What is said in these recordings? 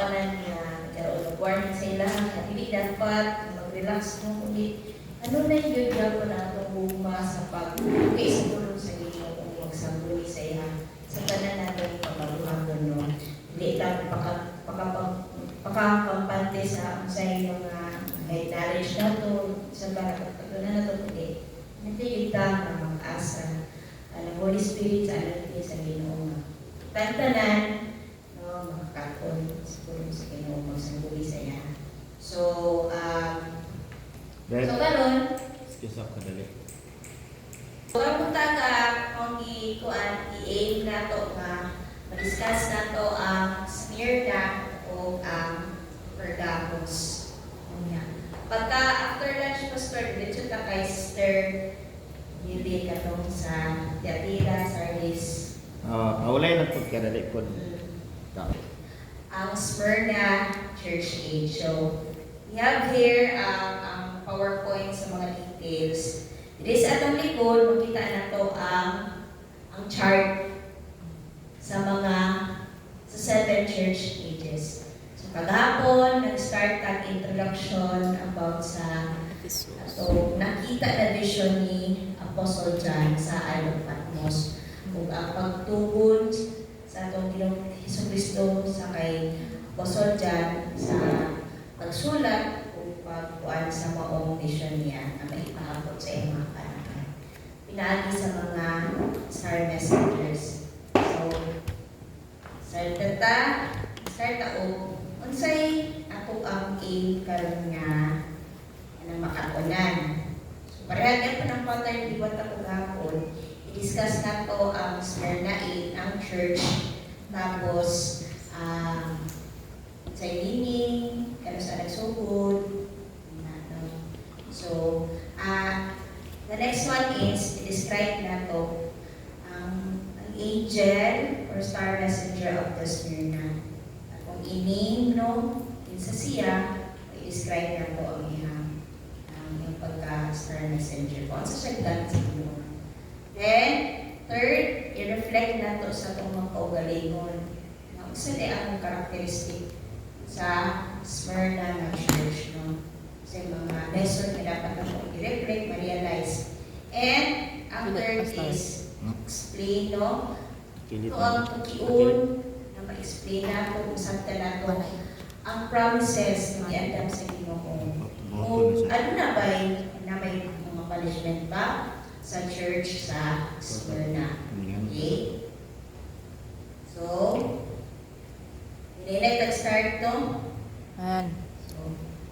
kuanan niya karon og warning sa ilang dili dapat mag-relax mo kundi ano na yun gyapon atong gugma sa pag-okay sa tulong sa Ginoo kung magsambuli sa iya sa tanan natin pagbabuhaton no. Hindi lang pagkapampante sa unsay mga may knowledge na to sa pagkatunan na to kundi hindi kita na mag-asa ang Holy Spirit sa alam sa Ginoo. Tantanan no makakakon siguro sa Ginoo magsambuli sa iya. So karon excuse ako dali. So ang taga ang i-aim na to nga ma-discuss na to ang Smyrna o ang Pergamos. Pagka after lunch pastor dito ta kay Sister Yuli katong sa Tiatira, Sardis. Awalay na pagkadali ko. Ang Smyrna Church Age. So we have here ang PowerPoint sa mga details. Dito sa atong likod, makita na to ang chart sa sa 7 church ages. So kagahapon, nag-start ang introduction about sa nakita na vision ni Apostle John sa Isle of Patmos. Kung ang pagtugon sa atong Ginoong Hesukristo sa kay Apostle John sa pagsulat o pagkuan sa maong vision niya na maipahapot sa iyong mga panahon. Pinaagi sa mga star messengers. So, start o unsay ako ang aim karon nga na makakunan. So, parehagyan pa ng pattern liwat ako gahapon. I-discuss na to ang Smyrna 8, ang church. Tapos, sa lining, kano sa nagsugod. So, the next one is, i-describe na to ang angel or star messenger of the Smyrna. Kung i-name, no, sa siya, i-describe na to ang yung pagka-star messenger ko. Ano sa siya ganit sa Ginoo. Then, third, i-reflect na to sa itong mga kaugalingon. Isa ang karakteristik sa Smyrna na church, no? Kasi mga lesson na dapat na po i-reflect, ma-realize. And, ang third is explain, no? Ito ang tukiun na ma-explain na kung saan na to ang promises na i-andam sa Ginoo. Kung ano na ba na may mga punishment ba sa church sa Smyrna. Okay? So, hindi nag-start to. So,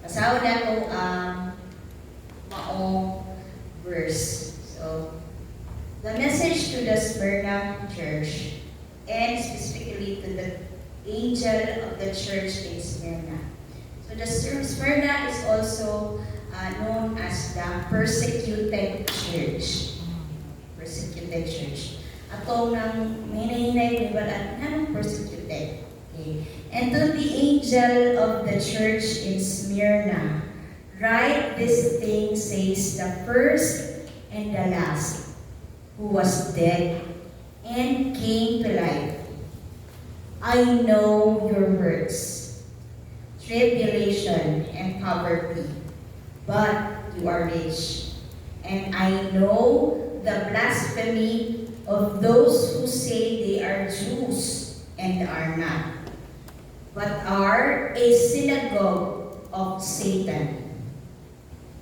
pasaw na to ang maong verse. So, the message to the Smyrna church and specifically to the angel of the church in Smyrna. So, the Smyrna is also known as the persecuted church. Persecuted church. Atong nang hinahinay, di ba, anong persecuted? Okay. And to the angel of the church in Smyrna, write this thing, says the first and the last, who was dead and came to life. I know your works, tribulation and poverty, but you are rich. And I know the blasphemy of those who say they are Jews and are not, but are a synagogue of Satan.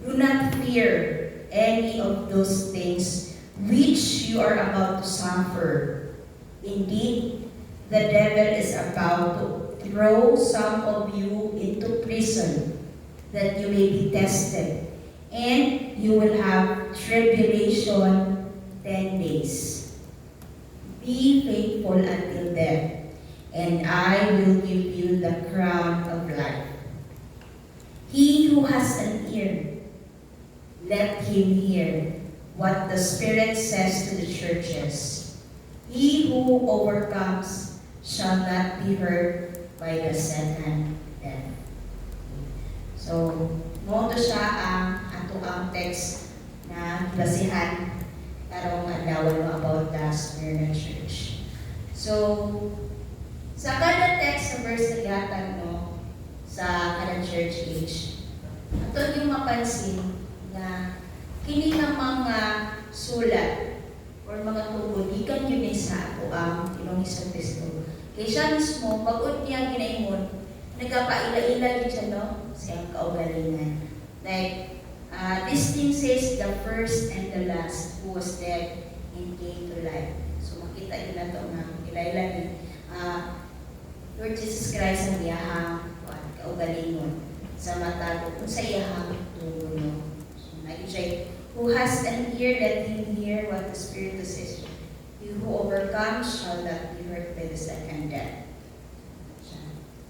Do not fear any of those things which you are about to suffer. Indeed, the devil is about to throw some of you into prison, that you may be tested, and you will have tribulation 10 days. Be faithful until death, and I will give you the crown of life. He who has an ear, let him hear what the Spirit says to the churches. He who overcomes shall not be hurt by the second death. So, moto siya ang text na basihan karong adlawan mo about the Smyrna Church. So, sa kada text sa verse na gatan, no, sa kanang church age. Ato yung mapansin na kini nga mga sulat or mga tugod gikan yun sa ato ang Ginoong Hesus Kristo. Kay siya mismo pag-ud niya ginaingon nagapaila-ila gid siya no sa iyang kaugalingan. Like this thing says the first and the last who was dead and came to life. So makita yun na ito nga ila-ila ni Lord Jesus Christ ang iyahang kaugalingon sa matag kung sa iyahang tuluno. So nag-say, who has an ear, let him hear what the Spirit says. You who overcomes shall not be hurt by the second death.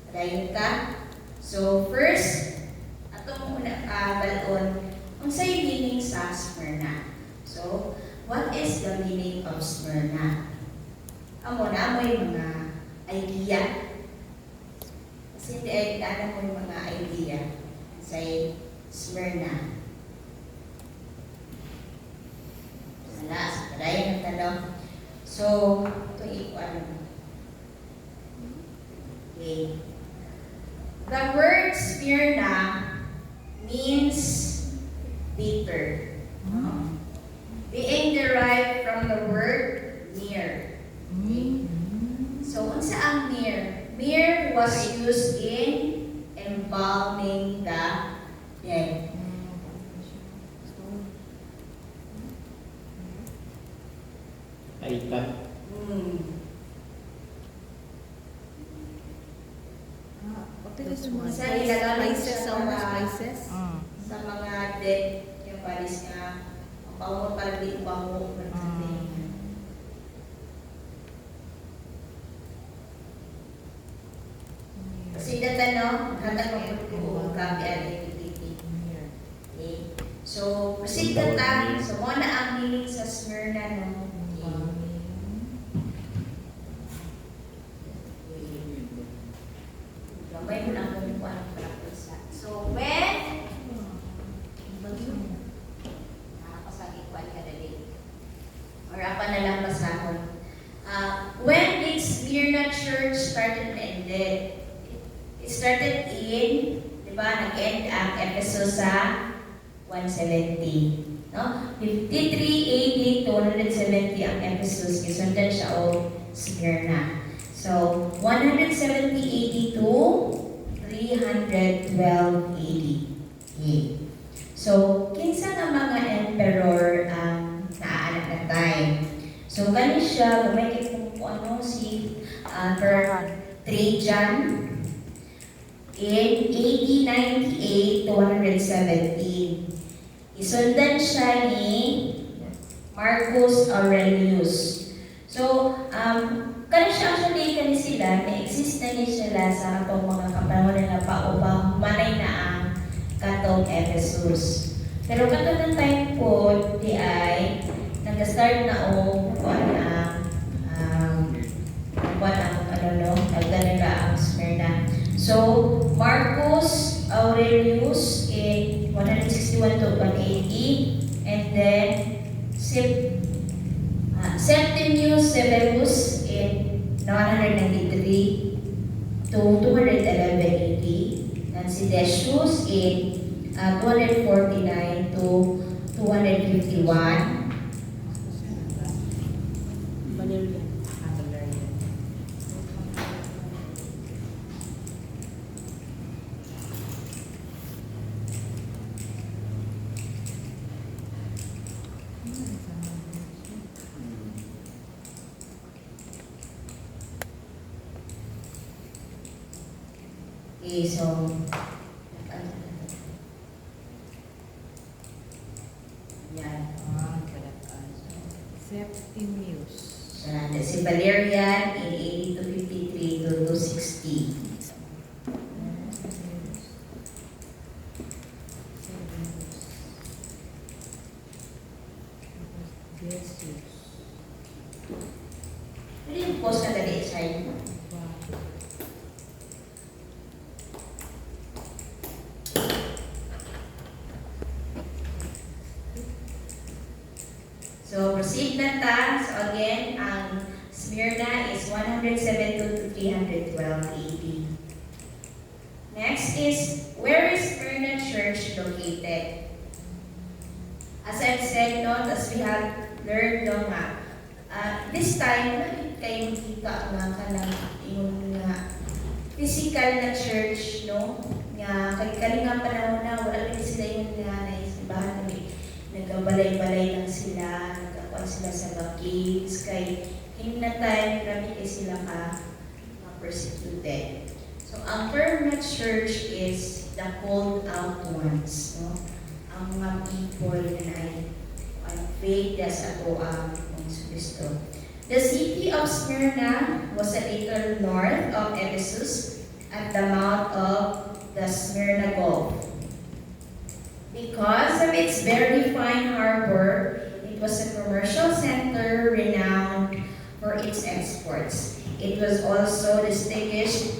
Padayon ka. So first, atong una balon, unsa yung meaning sa Smyrna? So, what is the meaning of Smyrna? Amo na mo yung mga idea. Kasi hindi alam mo yung mga idea sa Smyrna. Wala, sa padayon ng tanong. So, ito ano. Okay. The word Smyrna means bitter. Being derived from the word myrrh. Okay. So, unsa ang myrrh? Myrrh was used in embalming the dead. Aitan. Sa ilalamig Spices, sa some mga spices. sa mga dead yung palis nga ang bango para di bango kasi data no hatag mo ko kapi identity. Okay. So proceed data so mo na ang meaning sa Smyrna no. Gamay mo lang kung ano para sa. So when nakapasagi ko ka dali. Or apa na lang basahon. When did Smyrna Church started and ended? It started in, di ba, nag-end ang Ephesus sa 170. No? 53 AD to 170 ang Ephesus. Kisundan siya o Smyrna. So, 170 AD to 312 AD. Okay. So, kinsa nga mga emperor ang naanak na time. So, kani siya, gamay kung ano, si Trajan in AD 98 to 117. Isundan siya ni Marcus Aurelius. So, kani siya actually kani sila, na-exist na ni sila sa atong mga kapanahon na paubang manay na ang katong Ephesus. Pero katong ng time po, di ay nag-start na o nagdala ang Smyrna. So, Marcus Aurelius in 161 to 180, and then Septimius Severus in 193 to 211 AD, and si Decius in 249 to 251. Okay, so yan. Septimius. Si Valerian in 80 to 53 to 260. Pwede yung post ka dali sa inyo. So, proceed na ta. So, again, ang Smyrna is 107 to 312 AD. Next where is Smyrna Church located? As I've said, no, as we have learned, no, this time, kayo kita nga ka ng yung physical na church, no? Nga, kalinga panahon na, wala rin sila yung naisibahan na nagkabalay-balay lang sila, nagkakuan sila sa caves, kay hindi na time, grabe kayo sila persecuted. So, ang term na church is the called out ones, no? Ang mga people na ay faith sa ato ang Kristo. The city of Smyrna was a little north of Ephesus at the mouth of the Smyrna Gulf. Because of its very fine harbor, it was a commercial center renowned for its exports. It was also distinguished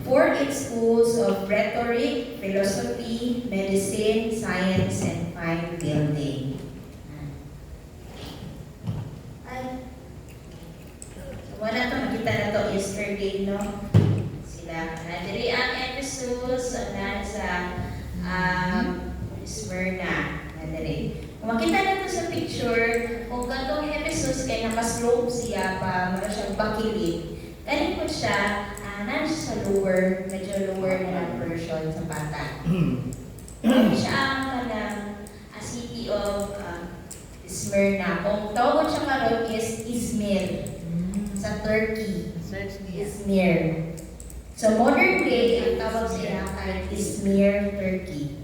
for its schools of rhetoric, philosophy, medicine, science, and fine building. So, wala ito, makita na ito yesterday, no? Sila, diri ang Ephesus, na sa Smyrna, diri. Kung makita na ito sa picture, kung katong Ephesus, kaya nakaslope siya pa, mara siyang bakilid. Galing po siya, nandun sa lower, medyo lower na ng version sa bata. Siya ang city of Smyrna. Kung tawag siya karon is Izmir sa Turkey. Izmir. So modern day, ang tawag sila ay Izmir, Turkey.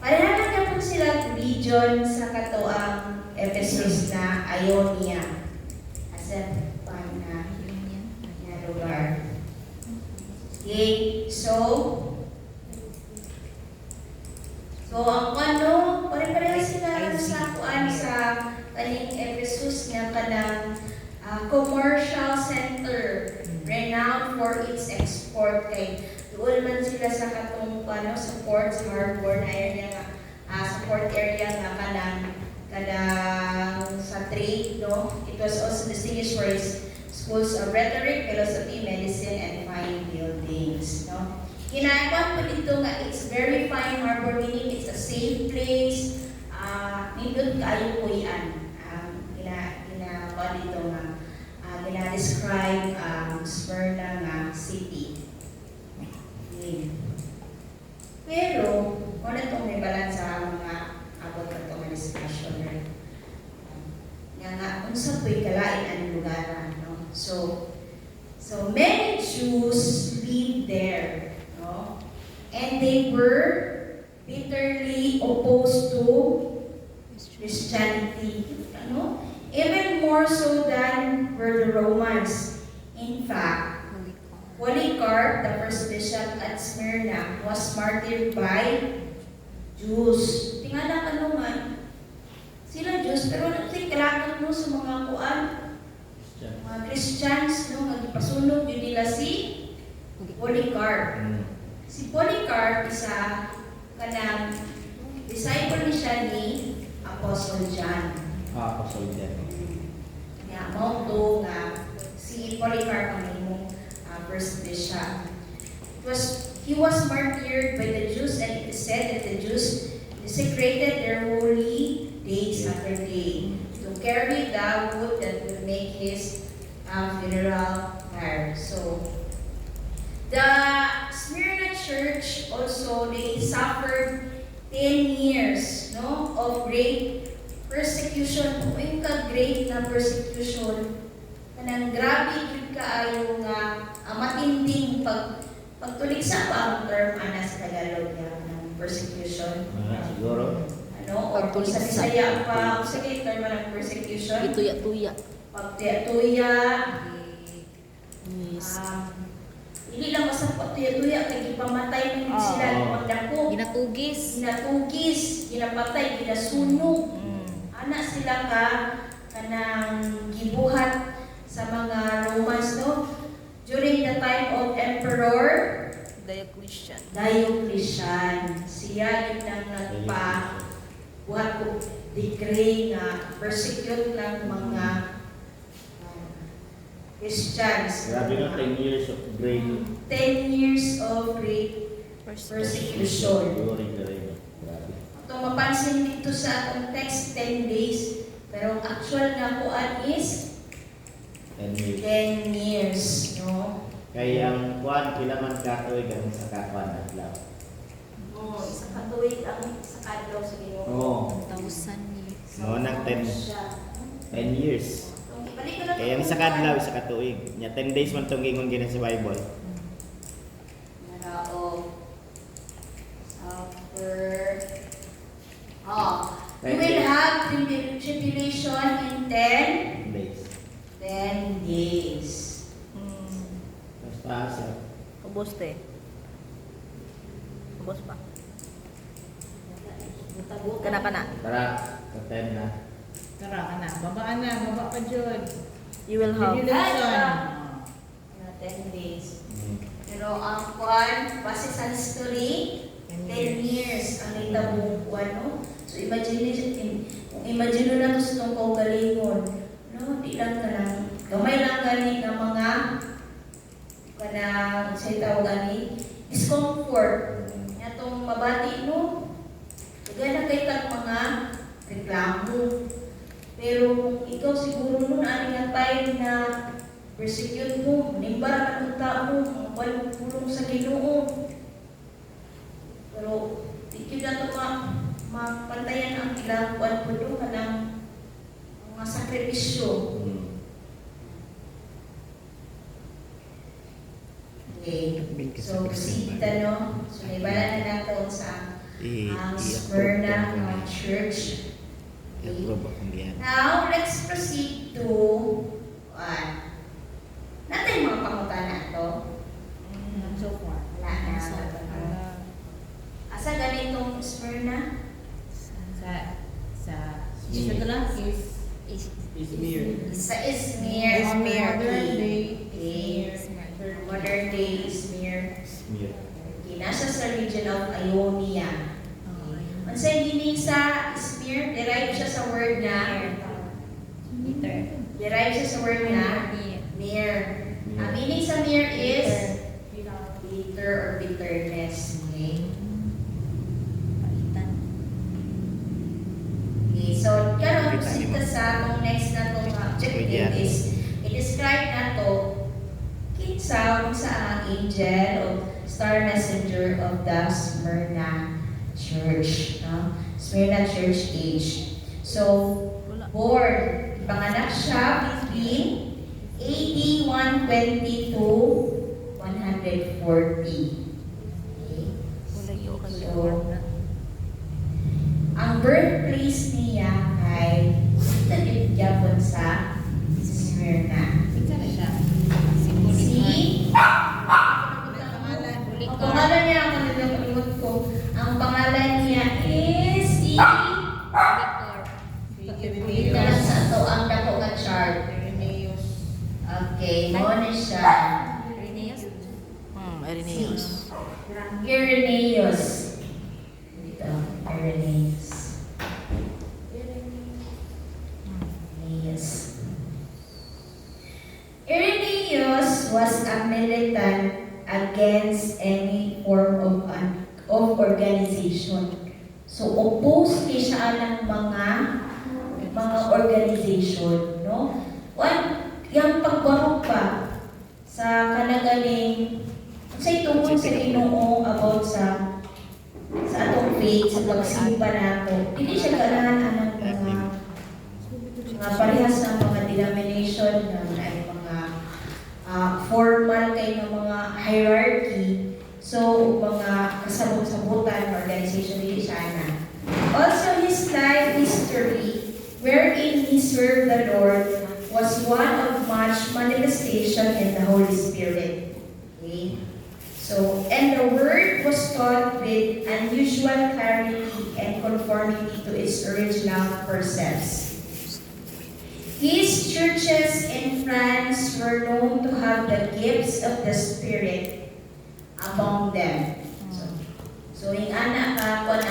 Parehanan na po sila region sa katuang Ephesus na Ionia. As a lugar. Okay, so ang pare-pareha sila sa kuan sa kaning Ephesus nga kanang commercial center renowned for its export kay doon man sila sa katong sa port, sa harbor na area sa port area nga kanang sa trade, no? It was also distinguished for its schools of rhetoric, philosophy, medicine, and fine buildings, no? Ginagawa po dito nga, it's very fine harbor, meaning it's a safe place. Nindot kayo po yan. Ginagawa dito nga, ginadescribe Smyrna nga city. Okay. Pero, kung itong may balance sa mga abot na itong discussion, right? Nga, unsa po'y kalain ang lugar, no? So many Jews live there, no? And they were bitterly opposed to Christianity, no? Even more so than were the Romans. In fact, Polycarp, the first bishop at Smyrna, was martyred by Jews. Tingala ka naman, sila Jews, pero nagsikrakan mo sa mga kuan, mga Christians, no, nagpasunog yun nila si Polycarp. Si Polycarp, isa kanang disciple ni siya ni Apostle John. Apostle John. Nga, mauto nga si Polycarp ang imong first bishop. He was martyred by the Jews, and it is said that the Jews desecrated their holy day, Saturday, to carry the wood that will make his funeral pyre. So, the Smyrna church also, they suffered 10 years, no, of great persecution. Kung yung ka-great na persecution, kanang grabe yun kaayo nga matinding pagtulig sa ang term sa Tagalog ng persecution. Siguro. Or kung sa Bisaya pa, sa term ng persecution. Ituya-tuya. Pagtuya-tuya. Yes. Hindi lang basta pagtuya-tuya, kaya ipamatay mo sila ng magdako. Ginatugis. Ginapatay, ginasunog. Anak sila kanang gibuhat sa mga Romans, no? During the time of Emperor Diocletian. Siya yung nagpa-buhat ko decree na persecute ng mga Christians. Grabe nga 10 years of great 10 years of great persecution. During the reign. Grabe. Itong mapansin dito sa atong text, 10 days. Pero ang actual nga kuan is 10 years. 10 years. No? Kaya ang kuan, kailangan katuig ang sa kakuan at lang. Isa katuig ang isa kadlaw sa Ginoo. Oo. 1,000 years. No, nang 10 years. Ibalik ko lang Kaya ang isa kadlaw, isa katuig. Nya 10 days man itong gingon gina sa Bible. Narao. Suffer. You 10 will days. have tribulation in 10 days. days. Basta sa Ubos te. Ubos pa. Kana. tara, sa 10 na. Tara ka na. Babaan na. Baba pa dyan. You will have. Tribulation. 10 days. Mm. Pero ang kuan, base sa history, 10 years ang itabong kuan, no? So imagine na to sa itong kaugalingon. No, di lang ka lang. Gamay lang gani ng mga kanang sa tawag gani discomfort. Itong mabati no. Gana kay kang mga reklamo. Pero kung ikaw siguro nun ani nga time na persecute mo, nimbara ka ng tao, ang walang pulong sa Ginoo. Pero di ko na ito mapantayan ang ilang kuwan po doon ka ng mga sakripisyo. Mm. Okay, so proceed no? So naibala na natin sa Smyrna Church. Okay. Now, let's proceed to natin mga pangutana ito. So far. Wala na. Asa ganitong Smyrna? Sa ito lang is Sa Izmir. modern Okay. day. Modern day Izmir. Smear. Okay, nasa sa region of Ionia. Ang sa meaning sa Izmir, derive siya sa word na derive siya sa word na mir. Ang meaning sa mir is bitter or bitterness. Okay? Okay, so karon kita sa atong next na itong objective is i-describe na to kinsa sa ang angel of star messenger of the Smyrna Church, no? Smyrna Church age. So, born, panganak siya between AD 120 to 140. Okay? So, ang birthplace niya ay Dalit Yapon sa Smyrna. Isa na siya. Si ang pangalan niya, ang nalilimot ko, ang pangalan niya is si Kita lang sa ito ang dato nga chart. Okay, mo na siya. Irenaeus. Irenaeus. Dito, Irenaeus. Irenaeus. Irenaeus was a militant against any form of organization. So, opposed kay siya ng mga organization, no? Yung pagbarog pa sa kanagaling sa itungkol sa Ginoo about sa atong faith, sa pagsimba nato. Hindi siya ganahan ng mga parehas ng mga denomination na ay mga formal kay ng mga hierarchy. So, mga kasabot-sabutan organization hindi siya na. Also, his life history, wherein he served the Lord, was one of much manifestation in the Holy Spirit. Okay? So, and the word was taught with unusual clarity and conformity to its original precepts. His churches in France were known to have the gifts of the Spirit among them. So yung anak ka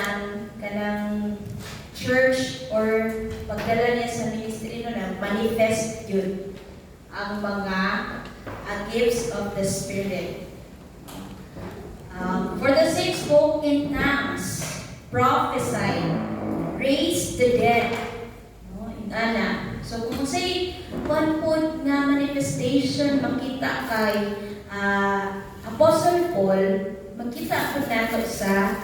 kanang church or pagdala niya sa ministry no na manifest yun ang mga gifts of the Spirit. For the sake spoke in tongues, prophesied, raised the dead. No, ana. So kung say one point nga manifestation makita kay Apostle Paul, makita po nato sa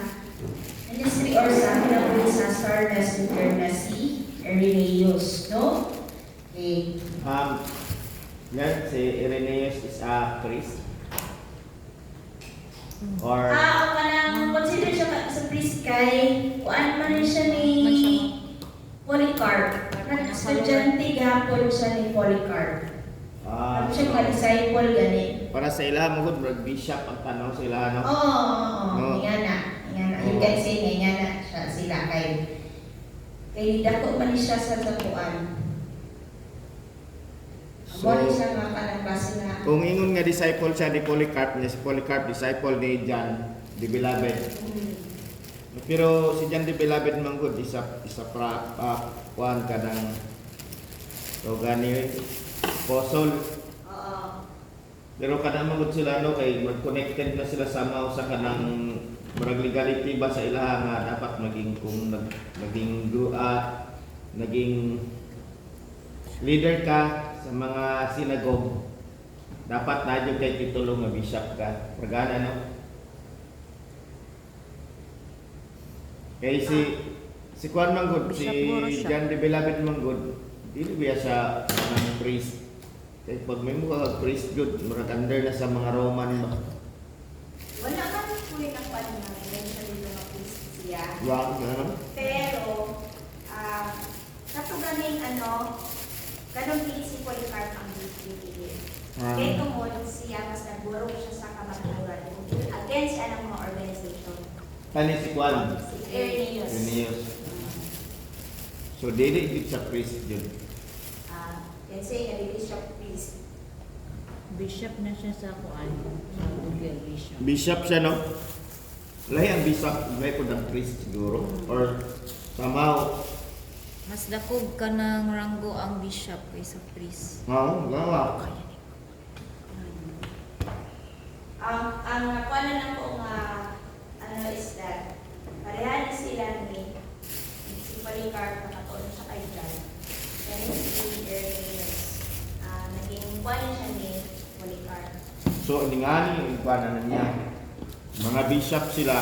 ministry or sa kinabuhi sa Star Messenger na si Irenaeus, no? Okay. Yan, si Irenaeus is a priest. Or, O kanang consider siya sa priest kay kuan man rin siya ni Polycarp. Estudyante gapon siya ni Polycarp. Ano siya ka disciple gani. para sa ila, magod, bishop ang tanong sa ila, no? Oo, nga na. You can say nga na siya sila kay dako man ni siya sa kuan. So, Amo ni siya nga kanang klase nga. kung ingon nga disciple siya ni Polycarp, si Polycarp, disciple ni John the Beloved. Pero si John the Beloved manggod, isa kuan ka ng gani apostle. Oo. Pero kanang manggod sila, no, kay mag-connected na sila somehow sa kanang marag legality ba sa ilaha nga dapat maging kung naging leader ka sa mga sinagog, dapat na yung kay titulo nga bishop ka. Pragana, no? Kay si Juan Manggod, si Bishop Moro siya. John the Beloved Manggod, dili biya siya ng priest. Kay pag may mga priest good, murag under na sa mga Roman ba? Wala man po yung panahon eventually mga priest siya. Wow, ano? Pero, katuganing ganong si Polycarp ang bibigil. Kaya tungod siya, mas nagburog siya sa kamaturan against anong mga organization. Kani si Juan? Si Irenaeus. Irenaeus. So, dili gid sa priest yun. Yan siya nga di bishop priest. Bishop na siya sa kuan. Sa Google Bishop. Bishop siya, no? Lahi ang bishop, may po ng priest siguro. Or somehow, Mas dakog ka ng ranggo ang bishop kaysa priest. gawa. Ang nakuha na po nga is that pareha na sila ni si Polycarp na katuon siya kay John. Then si Irenaeus, naging kuha na siya ni Polycarp. So, ingani yung ibanan niya. Mga bishop sila,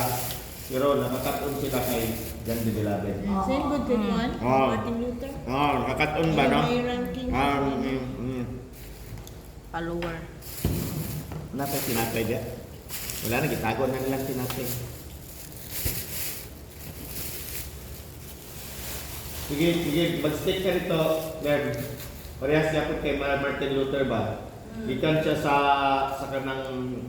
pero nakakatun sila kay John the Beloved. Same good kay kuan? Oo. Martin Luther? Nakakatun ba, no? May ranking. Follower. Napay tinapay dia. Wala na, gitago na nilang tinapay. Sige, mag-stick ka rito, Glenn. Parehas niya po kay Martin Luther ba? Gikan siya sa kanang,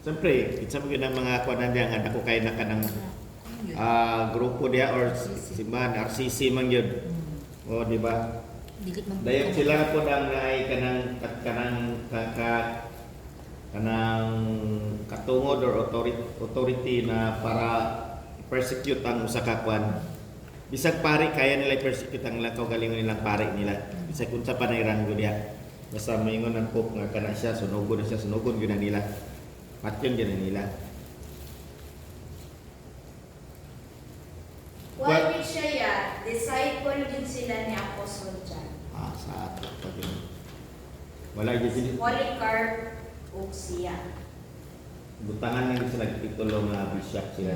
siyempre, isa mo ng mga kuwanan niya, nga ako kay na kanang grupo diya or si man, RCC man yun. O, di ba? Dikit man. Dayon sila po nang naay kanang katungod or authority na para persecute ang usa ka kwan. Bisag pari kaya nila persecute ang lakaw galingon nilang pari nila. Bisag unsa pa na irango diha. Basta maingon ang pope nga kana siya sunugod na siya sunugod gyud na nila. Patyon gyud na nila. Why siya ya? Disciple din sila ni Apostle John. Sa ato pag wala gyud sila. Polycarp ug siya. Butangan lang gyud sila titulo nga bishop sila.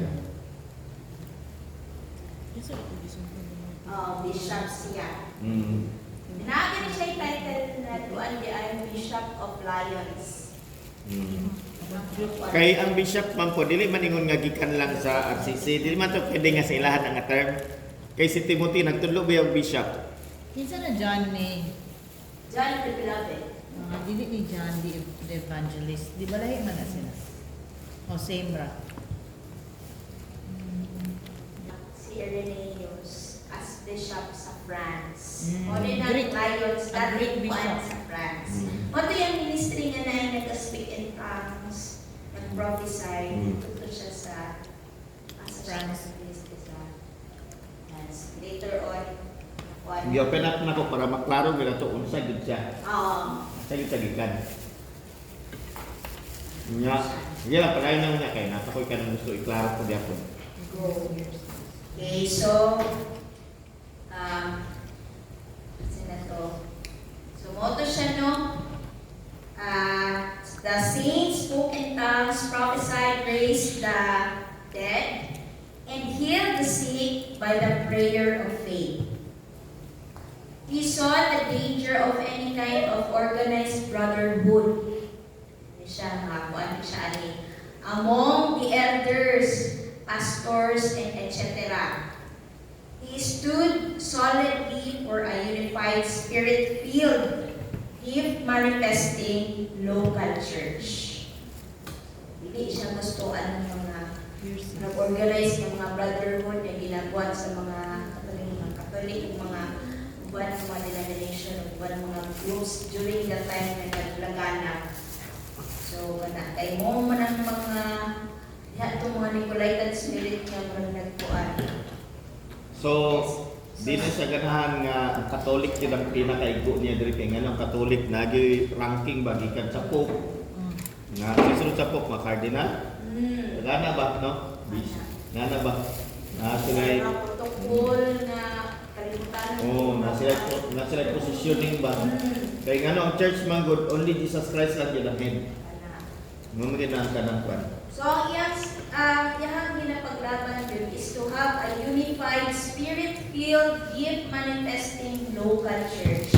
Bishop siya. Mm. Naagin siya yung title na tuan di ay Bishop of Lions. Mm. Kay ang bishop man po, dili man ingon nga gikan lang sa RCC, dili man to pwede nga sa ilahan ang term. Kay si Timothy nagtudlo ba yung bishop? Kinsa na John ni? John the Beloved. Dili ni John the Evangelist. Di ba lahi man na sila? O same ra. Si Irenaeus as bishop sa France. Mm. O din ang Greek. Lions, A Greek dating bishop. one sa France. Mm. Ito yung ministry nga na yung nag-speak in tongues, nag-prophesy, Mm. tuto siya sa France. Later on, Gi-open up na ko para maklaro gila to unsa gid siya. Sa gid gikan. Nya, sige lang pagayon na niya kay nasa ko'y ka nang gusto iklaro ko diapon. Go. Okay, so, sino to? So, moto siya, no? The saints spoke in tongues, prophesied, raised the dead, and healed the sick by the prayer of faith. He saw the danger of any kind of organized brotherhood. Siya nga po, ano siya among the elders, pastors, and etc. He stood solidly for a unified, spirit-filled, gift-manifesting local church. Hindi siya gustuan ng mga nag-organize ng mga brotherhood na ginagawa sa mga Catholic, mga buwan ng mga denomination, buwan ng mga groups during the time na naglaganap. So, kay mo man ang mga itong mga Nicolaitan spirit nga mga nagpuan. So, dili sa ganahan nga ang Katolik yun ang pinakaigo niya diri kay nga ang Katolik nagyoy ranking ba gikan sa Pope. Nga sisunod sa Pope mga cardinal. Gana ba no? Gana ba? Sila'y protocol na kalimutan. na sila positioning ba? Kay nga ang church man good only Jesus Christ lang gyud ang head. Mumagin ang kanang kwan. So, iyang ginapaglaban yun is to have a unified, spirit-filled, gift-manifesting local church.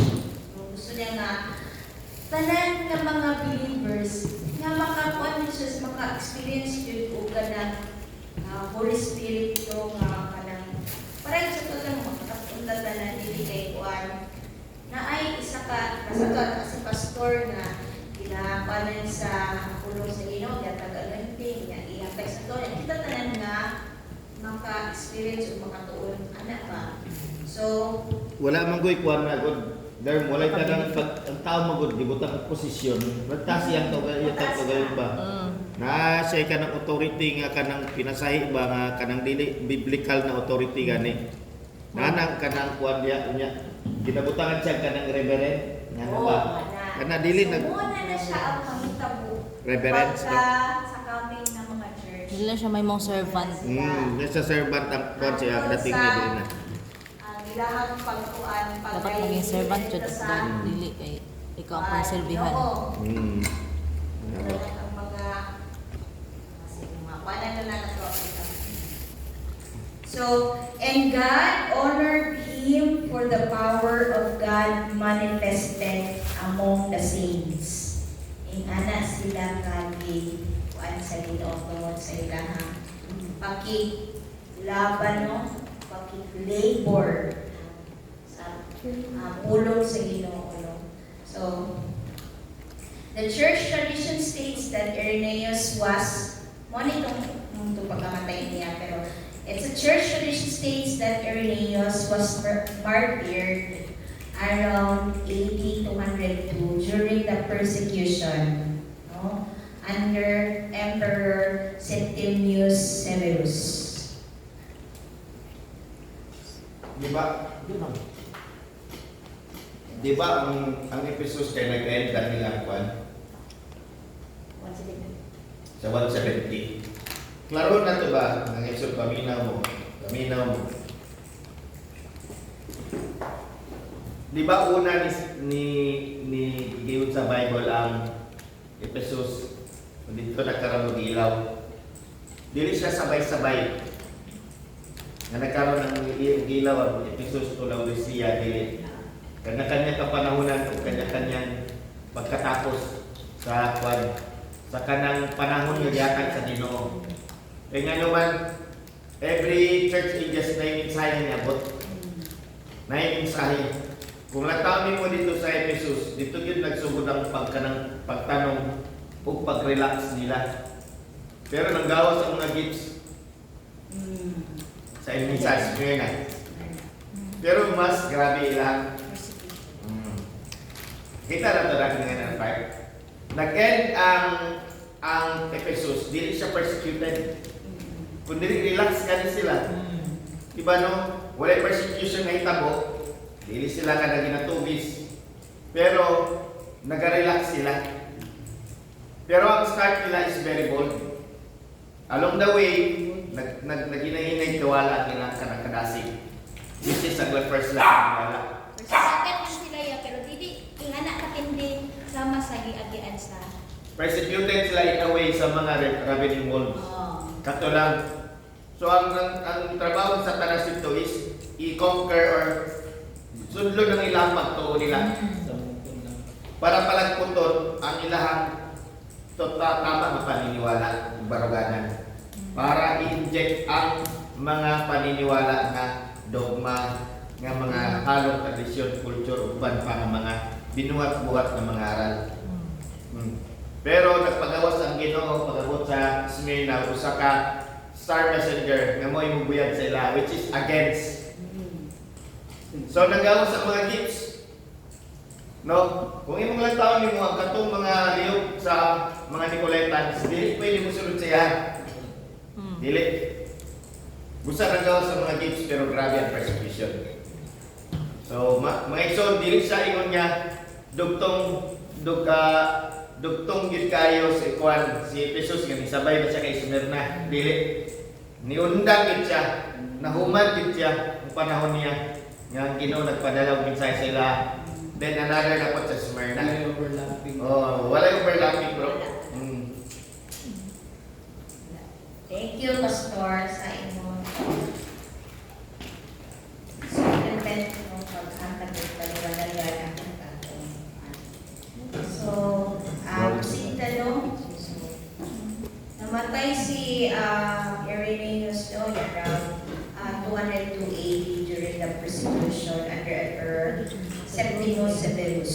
Gusto niya nga, tanan ng mga believers, nga makakuan nyo siya, maka-experience yun o ganang Holy Spirit to nga kanang, parang sa ito lang makakapunta tanan, hindi kay kuan, na ay isa ka, kasi pastor na, pinapanan sa kulong sa Ginoo, ya taga-lanting, ya ihatay sa to, ya kita tanan nga maka-experience o makatuon anak ba. So, Wala man goy kuan na good. There walay tanang pag ang tao magud gibutang posisyon. Basta siyang tagayon ba. Na siya kanang authority nga kanang pinasahi ba nga kanang dili biblical na authority gani. Nanang kanang kuan diya unya ginabutangan siya kanang reverend nga ba. Kana dili nag muna na siya ang pangitabo. reverence no? Sa coming ng mga church. Dili lang siya may mong servant. Nasa servant ang kuan siya dating na dili na. Ang ilahang pagkuan, Dapat maging servant jud ba dili kay ikaw ang pangsilbihan. Mm. Ang mga kasi mga panan na nato. So, and God honored him for the power of God manifested among the saints. In ana sila kagi kuan sa Ginoo tungod sa ilahang pakilaban no, pakilabor sa pulong sa Ginoo no. So, the church tradition states that Irenaeus was monitong pagkamatay niya pero it's a church tradition states that Irenaeus was martyred around AD 202 during the persecution no, under Emperor Septimius Severus. Di ba? Di ba ang Ephesus kay nag-end kanila kuan sa 170. Klaro na to ba ang Ephesus paminaw mo? Di ba una ni giud sa Bible ang Ephesus dito nagkaroon ng ilaw. Dili siya sabay-sabay. Nga nagkaroon ng ilaw ang Ephesus o Laodicea dili. Kanya-kanya kapanahunan o kanya-kanyang pagkatapos sa kwan sa kanang panahon nga gihatag sa Ginoo. Kaya nga naman, every church ages na yung mensahe niya, na yung mensahe. Kung nagtawin mo dito sa Ephesus, dito yun nagsugod ang pagtanong o pag-relax nila. Pero nanggawa sa mga gifts sa yung mensahe ngayon na. Pero mas grabe ilang. Kita na ito natin ngayon ang part. Nag-end ang Ephesus, dili siya persecuted. Kundi relax gani sila. Diba no? Wala persecution na hitabo. Dili sila ka na ginatubis. Pero, nag-relax sila. Pero ang start nila is very bold. Along the way, naginahinay kawala nila kanang kadasig. This is ang first lang wala. Sakit man sila ya, pero dili ingana katindi sama sa giagian sa. Persecuted sila in a way sa mga ravening wolves. Kato lang. So ang trabaho sa tanas dito is i-conquer or sundlo ng ilang pagtuo nila. Para palagputon ang ilahang tama na paniniwala, baruganan. Para i-inject ang mga paniniwala na dogma, nga mga halong tradisyon, culture, uban pa ng mga binuhat-buhat ng mga aral. Pero nagpagawas ang Ginoo pagabot sa Smyrna, usa ka star messenger nga mo imubuyag sa ila, which is against. So nagawas ang mga gifts. No? Kung imong lang taon nimo ang katong mga liyog sa mga Nicolaitans, dili pwede mo sulod sa iya. Dili. Busa nagawas sa mga gifts pero grabe ang persecution. So mga igsoon, dili sa ingon niya dugtong gid kayo si Juan, si Jesus nga misabay na siya kay Smyrna. Dili. Niundang gid siya, nahuman gid siya ang panahon niya nga ang Ginoo nagpadala og mensahe sa ila. Then another na po sa Smyrna. Wala overlapping. Oh, wala overlapping, bro. Thank you, Pastor, sa imo. So, content mo paghatag ng paliwanagan ang katong. So, si tanong, namatay si Irenaeus no, around 202 AD during the persecution under Emperor Septimius Severus.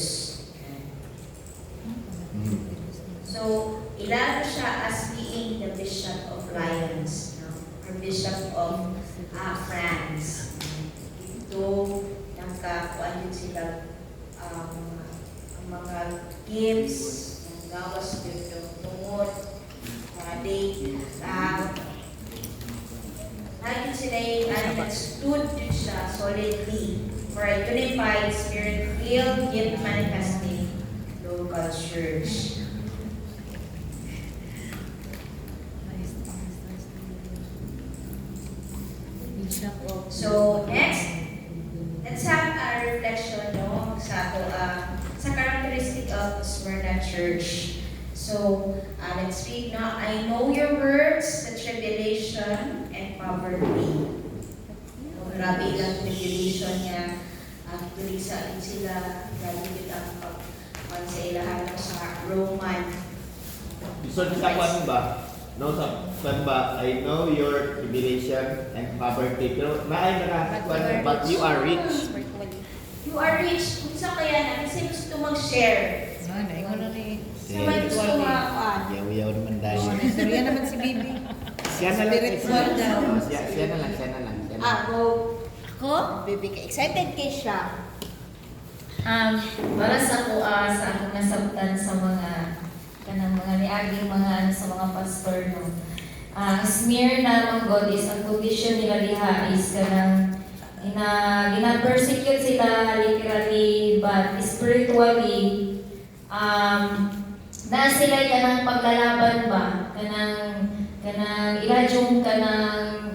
So, ilaro siya as being the Bishop of Lyons, no? Or Bishop of France. Ito, nagkakuan din sila ang mga gifts, ng gawas dito, tungod, lagi sila yung stood siya solidly for a unified, spirit-filled, gift manifesting local church. So next, let's have a reflection no, sa characteristic of Smyrna Church. So let's speak now. I know your works, the tribulation and poverty. Grabe ilang tribulation niya. Tuloy sa sila, grabe ang sa ilahan sa Roman. So sa kwan ba? No, sa kwan ba? I know your tribulation and poverty. Pero naay nakakakwan, but you are rich. You are rich. Kung sa kaya na, kasi gusto mag-share. Naingon na ni. Sa may gusto mga Yaw-yaw naman tayo. Storya naman si Bibi. Siya na lang. Spiritual daw. Siya na lang. Ako, Baby ka excited kay siya. Para sa ko sa akong nasabtan sa mga kanang mga niaging mga sa mga pastor no. Smyrna mga God is ang condition nila diha is kanang gina-persecute sila literally but spiritually na sila kanang paglalaban ba kanang ilajong kanang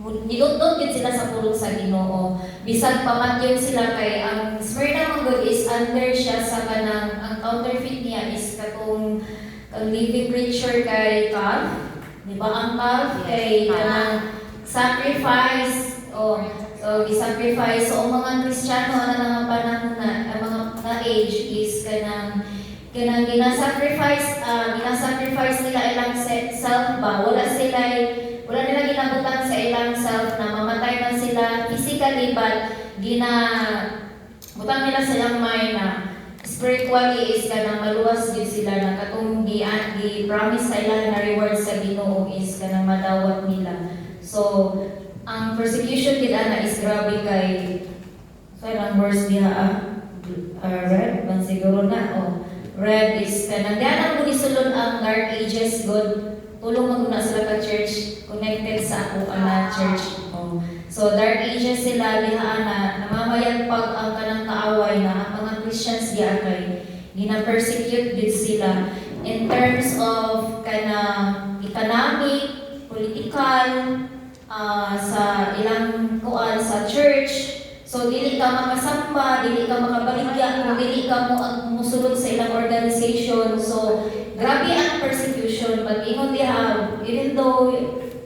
nilutod gid sila sa pulong sa Ginoo. Bisag pamatyon sila kay ang Smyrna mga is under siya sa kanang ang counterfeit niya is katong ang living creature kay calf. Di ba ang calf kay kanang sacrifice o i-sacrifice so ang mga Kristiyano ana nga panahon na ang mga age is kanang gina-sacrifice nila ilang self ba wala nila ginabutan sa ilang self na mamatay man sila physically but butang nila sa ilang mind na spiritually is kanang maluwas din sila na katong gi-promise sa ilang na reward sa Ginoo is kanang madawat nila. So ang persecution gid ana is grabe kay ilang verse diha red man siguro na red is kanang diyan ang sulod ang dark ages God tulong maguna sila ka church connected sa ako ana church. So dark ages sila diha ana namamayan pag ang kanang kaaway na ang mga Christians diha kay gina-persecute gid sila in terms of kanang economic, political, sa ilang kuan sa church. So dili ka makasamba, dili ka makabaligya, kung dili ka mo musulod sa ilang organization. So grabe ang persecution, but ingon diha, even though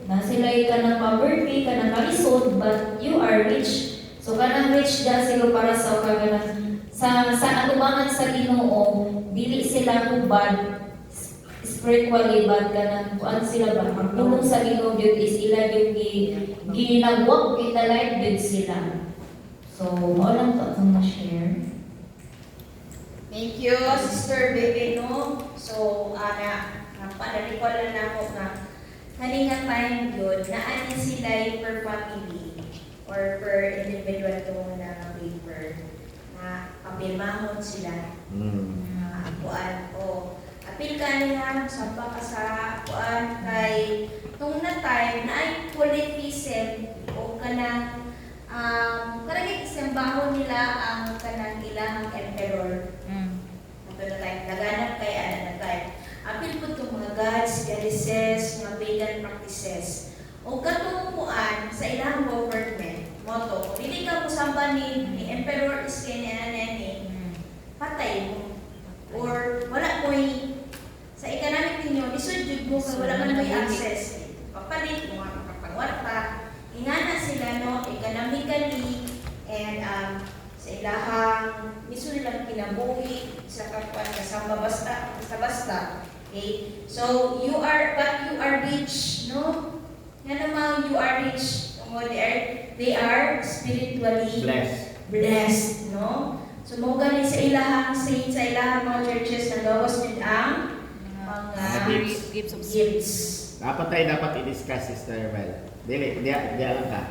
na sila ka ng poverty, ka ng kalisod, but you are rich. So kanang rich dyan sila para sa kaganan. Sa atubangan sa Ginoo, dili sila hubad spiritually, but kanang kuan sila ba? Ang tulong sa Ginoo gyud is ila gyud ginagwak in the light gyud sila. So mao lang to akong na-share. Thank you, Sister Bebe, no? So, napadali-recall na ako na kaninga time yun, naani sila yung per family or per individual to na paper na papirmahon sila. Kuan o apil ka nila samba ka sa kuan kay tung na time na ay politism o kanang karagay sembahon nila ang kanang ilang emperor. Ito na time naganap kay na time apil po itong mga gods, goddesses, mga pagan practices o katong kuan sa ilang government moto kung hindi ka musamba ni emperor iske ni patay mo or wala mo sa economic ninyo, isudjud mo kaya wala man may access. Papalit mo, makapagwarta. Ingana sila, no, economically, and sa ilahang, miso nilang kinabuhi, sa kapuan, kasama basta. Okay? So, you are rich, no? Yan naman, you are rich. They are spiritually blessed, no? So, mo ganin sa ilahang saints, sa ilahang mga churches na gawas din ang mga gifts. Dapat i-discuss, Sister Mel. Dili lang ka.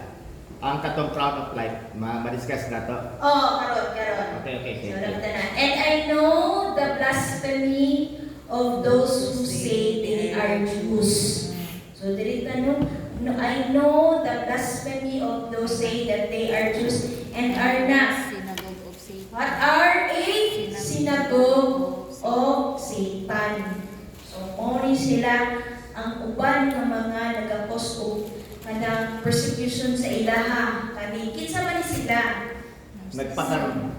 Ang katong crown of life, ma-discuss na to. Oh, karon. Okay. So, and I know the blasphemy of those who say they are Jews. So, no, I know the blasphemy of those say that they are Jews and are not. What are a synagogue of Satan? So, mori sila ang uban ng mga nagapos o kanang persecution sa ilaha. Kinsa man sila. Nagpakaroon.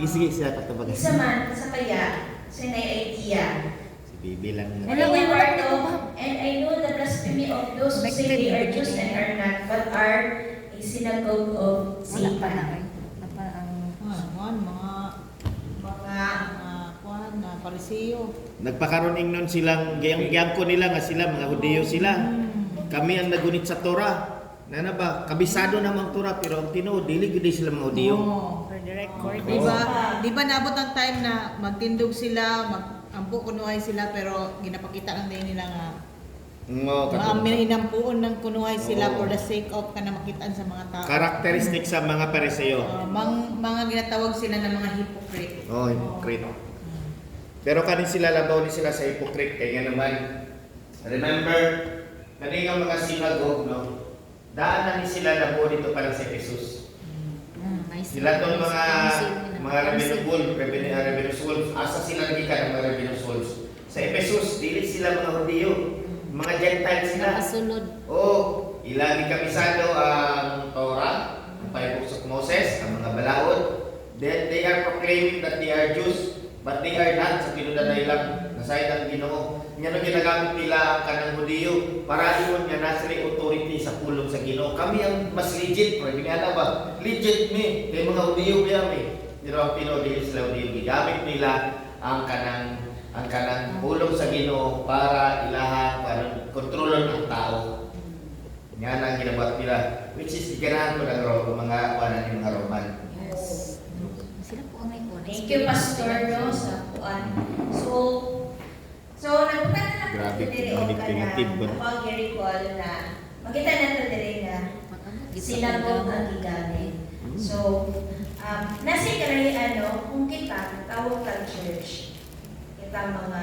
Sige siya katabagan. Isa man sa kaya, sa idea. Si Bibi lang. And I know the blasphemy of those who say they are Jews and are not, but are a synagogue of Satan. Mga Pariseo. Nagpakaroon ingnon silang giyang ko nila nga sila mga Hudiyo sila. Kami ang nagunit sa Torah. Nana ba kabisado namang Torah pero ang tinuod dili gid sila mga Hudiyo. For the record. Di ba naabot ang time na magtindog sila, ampo kunuhay sila pero ginapakita lang din nila nga inampuon ng kunuhay sila for the sake of kana makitaan sa mga tao. Karakteristik sa mga Pariseo. Mga ginatawag sila ng mga hypocrite. Hypocrite. Pero kanin sila labaw ni sila sa hypocrite kaya naman remember kaninga mga synagogue no. Daan ni sila labaw dito pa lang sa Jesus. Sila tong mga revenue souls, asa sila nagika ng mga revenue souls. Sa Ephesus, dili sila mga Hudiyo, mga Gentile sila. Ilagi kabisado ang Torah, ang 5 books of Moses, ang mga balaod. Then they are proclaiming that they are Jews, but they are not sa pinunan na ilang nasayad ang Ginoo. Nga nung ginagamit nila ang kanang Hudiyo, para iyon nga nasa authority sa pulong sa Ginoo. Kami ang mas legit, pwede nga na ba? Legit me, kay mga Hudiyo kaya pero ang pinodili sila Hudiyo, gigamit nila ang kanang pulong sa Ginoo para para kontrolon ang tao. Nga nang ginabuhat nila, which is ganahan ko ng mga kuwanan ng mga Roman. Thank you, Pastor, no, sa kuan. So nagpunta na Grabe, dire o pag-recall na makita nato dire na synagogue ang gigamit. So, nasa kay kung kita tawag kang church, kita mga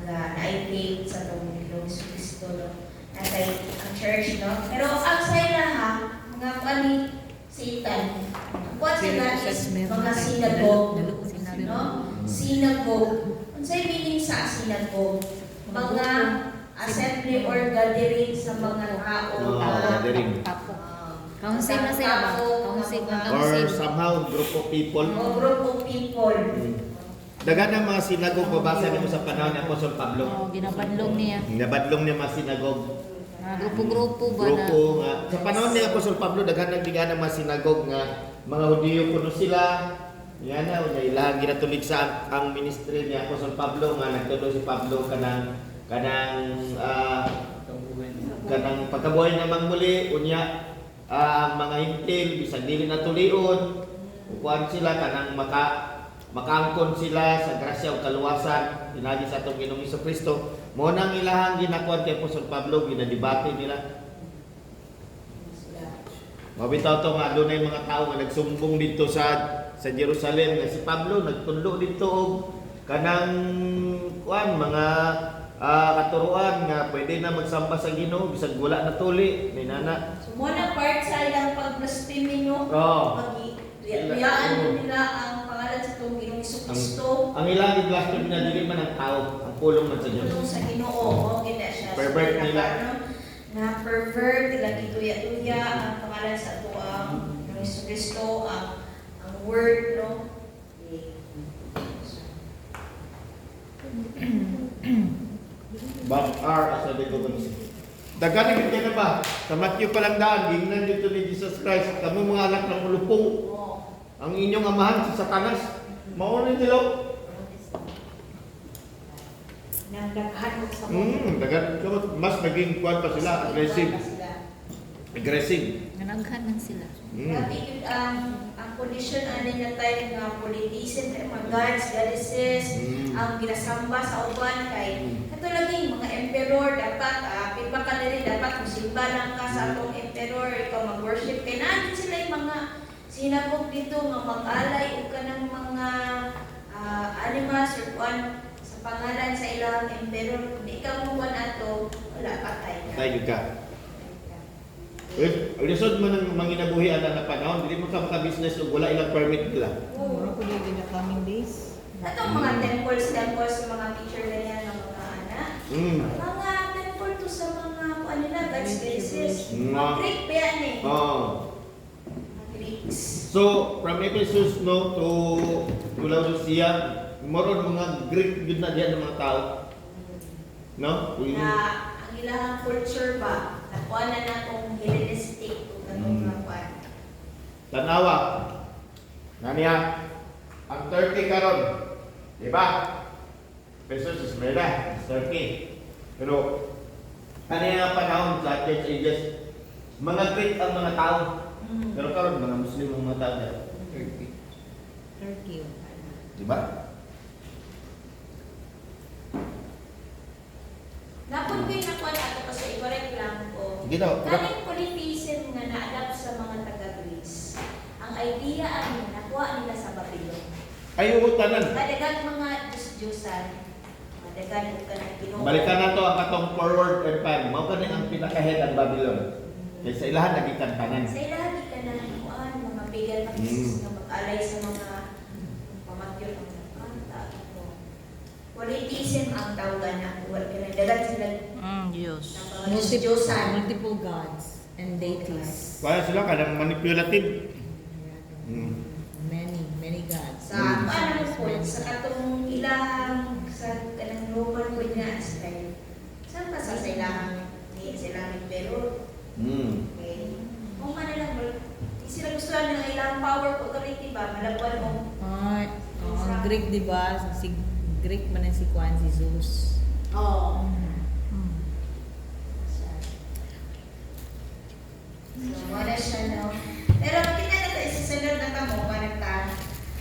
na-faith sa Panginoon Kristo, no? Natay ang church, no? Pero ang sa ilaha, mga kani Satan, what sila is mga synagogue, no? Synagogue. Unsay meaning sa synagogue? Mga assembly or gathering sa mga tao. gathering. Council na sila ba? Council na Or council. somehow, group of people. O group of people. Dagan ng mga sinagog, babasa nimo sa panahon ni Apostol Pablo. Oh, ginabadlong niya. Nabadlong niya mga sinagog. Grupo-grupo ba na? Grupo nga. Sa panahon ni Apostol Pablo, daghan nagdigan ng mga sinagog nga mga Hudiyo kuno sila. Yan na, ilang ginatulig sa ang ministry ni Apostol Pablo nga nagtulo si Pablo kanang pagkabuhay namang muli unya mga hintil bisag dili na tulion kuan sila kanang makaangkon sila sa grasya ug kaluwasan pinagi sa atong Ginoong Kristo mo nang ilahang ginakuan kay Apostol Pablo ginadebate nila. Mabitaw to nga dunay mga tao nga nagsumbong dito sa Jerusalem nga si Pablo nagtudlo dito og kanang kuan mga katuruan nga pwede na magsamba sa Ginoo bisag wala na tuli ni nana. So muna part sa ilang pag-blasphemy no. Oo. Riyaan nila ang pangalan sa itong Ginoong Kristo. Ang ilang i-blasphemy na dili man ang tao, ang pulong man sa Dios. Tulong sa Ginoo. Okay na siya. Pervert nila. Na pervert, nila gituya-tuya ang pangalan sa ito ang Ginoong Kristo, ang word, no? But are as a decoration. Dagan gid na ba? Sa Matthew pa lang daan, gingnan dito ni Jesus Christ, kamo mga anak ng ulupong. Ang inyong amahan si Satanas. Mao ni tilo. Nagdaghan mo sa mga. Dagan mas naging kuan pa sila, aggressive. Aggressive. Nanaghan man sila. Grabe yun ang condition ani na tayo nga politician, mga gods, goddesses, ang ginasamba sa uban kay katulaging mga emperor dapat pipa ka diri dapat musimba lang ka sa atong emperor ikaw mag-worship kay natin sila yung mga sinagog dito nga mag-alay ug kanang mga animals or kuan sa pangalan sa ilang emperor kung di ka mo kuan ato wala patay ka. Tayo ka. Lisod man ang manginabuhi ana na panahon, dili mo ka maka-business ug wala ilang permit nila. Mura ko din in the coming days. Atong mga temples sa mga picture ganyan ng mga anak. Mga temple to sa mga kuan nila, God's places. Mga Greek pa yan eh. Mga Greeks. So, from Ephesus no to Laodicea, moron mga Greek gud na diyan ng mga tao. No? Na ang ilang culture ba, nakuha na na kung Hellenistic kung anong mga kuan. Tanawa. Naniya, ang Turkey karon, di ba? Pesos is Merida, Turkey. Pero, kaniya panahon sa Church Ages, mga Greek ang mga tao. Pero karon mga Muslim ang mga tao dyan. Turkey. Di ba? Napon ko yung nakuha na ito kasi i-correct lang ko. Hindi daw. Kaning politician nga na-adapt sa mga taga-Greece, ang idea ano, nakuha nila sa Babylon. Ay, tanan. Kadagan mga Diyos-Diyosan, kadagan ka ng Ginoo. Balikan na to ang katong forward empire. Mao kani ang pinaka-head ang Babylon. Kaya sa ilahan nagikan tanan. Sa ilahan ka na kuan mga bigyan na na mag-alay sa mga pamatyon ang kanta. Politician ang tawagan na wala ka na dagat sila Diyos. ng mga Diyos-Diyosan. Multiple gods and deities. Kaya sila kadang manipulative. Many gods. Sa paano po, sa katong ilang, sa kanang Roman po na style. Saan pa sa ilahang ni Islamic pero okay. Kung ano lang, sila gusto ng ilang power authority ba, malabuan mo. Ang Greek, di ba? Si Greek man si Juan, si Zeus. Oo. So, wala siya, no? Pero kita na tayo, sisunod na kamo, kanata.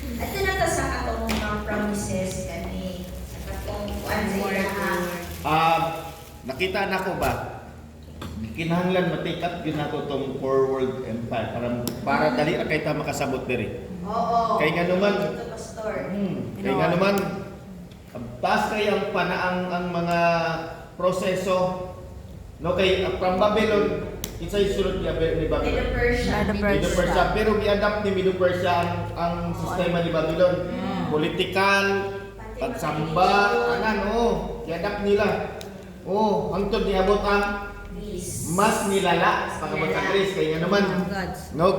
Ito na to sa katong mga promises kani, sa katong kuan sa ilaha. Nakita na ko ba? Kinahanglan ma-take up yun nato tong forward empire para dali ra kay ta makasabot diri. Oo. Kay nga naman, Ito, pastor. kay nga naman taas kay ang panaang ang mga proseso no kay from Babylon isay sulod ni Babylon. Medo-Persia. Medo-Persia pero gi-adapt ni Medo-Persia ang sistema ni Babylon. Political, pagsamba, anan gi-adapt nila. Oh, hangtod niabot ang Please. mas nilala sa pagabot sa Grace kaya naman Gods. no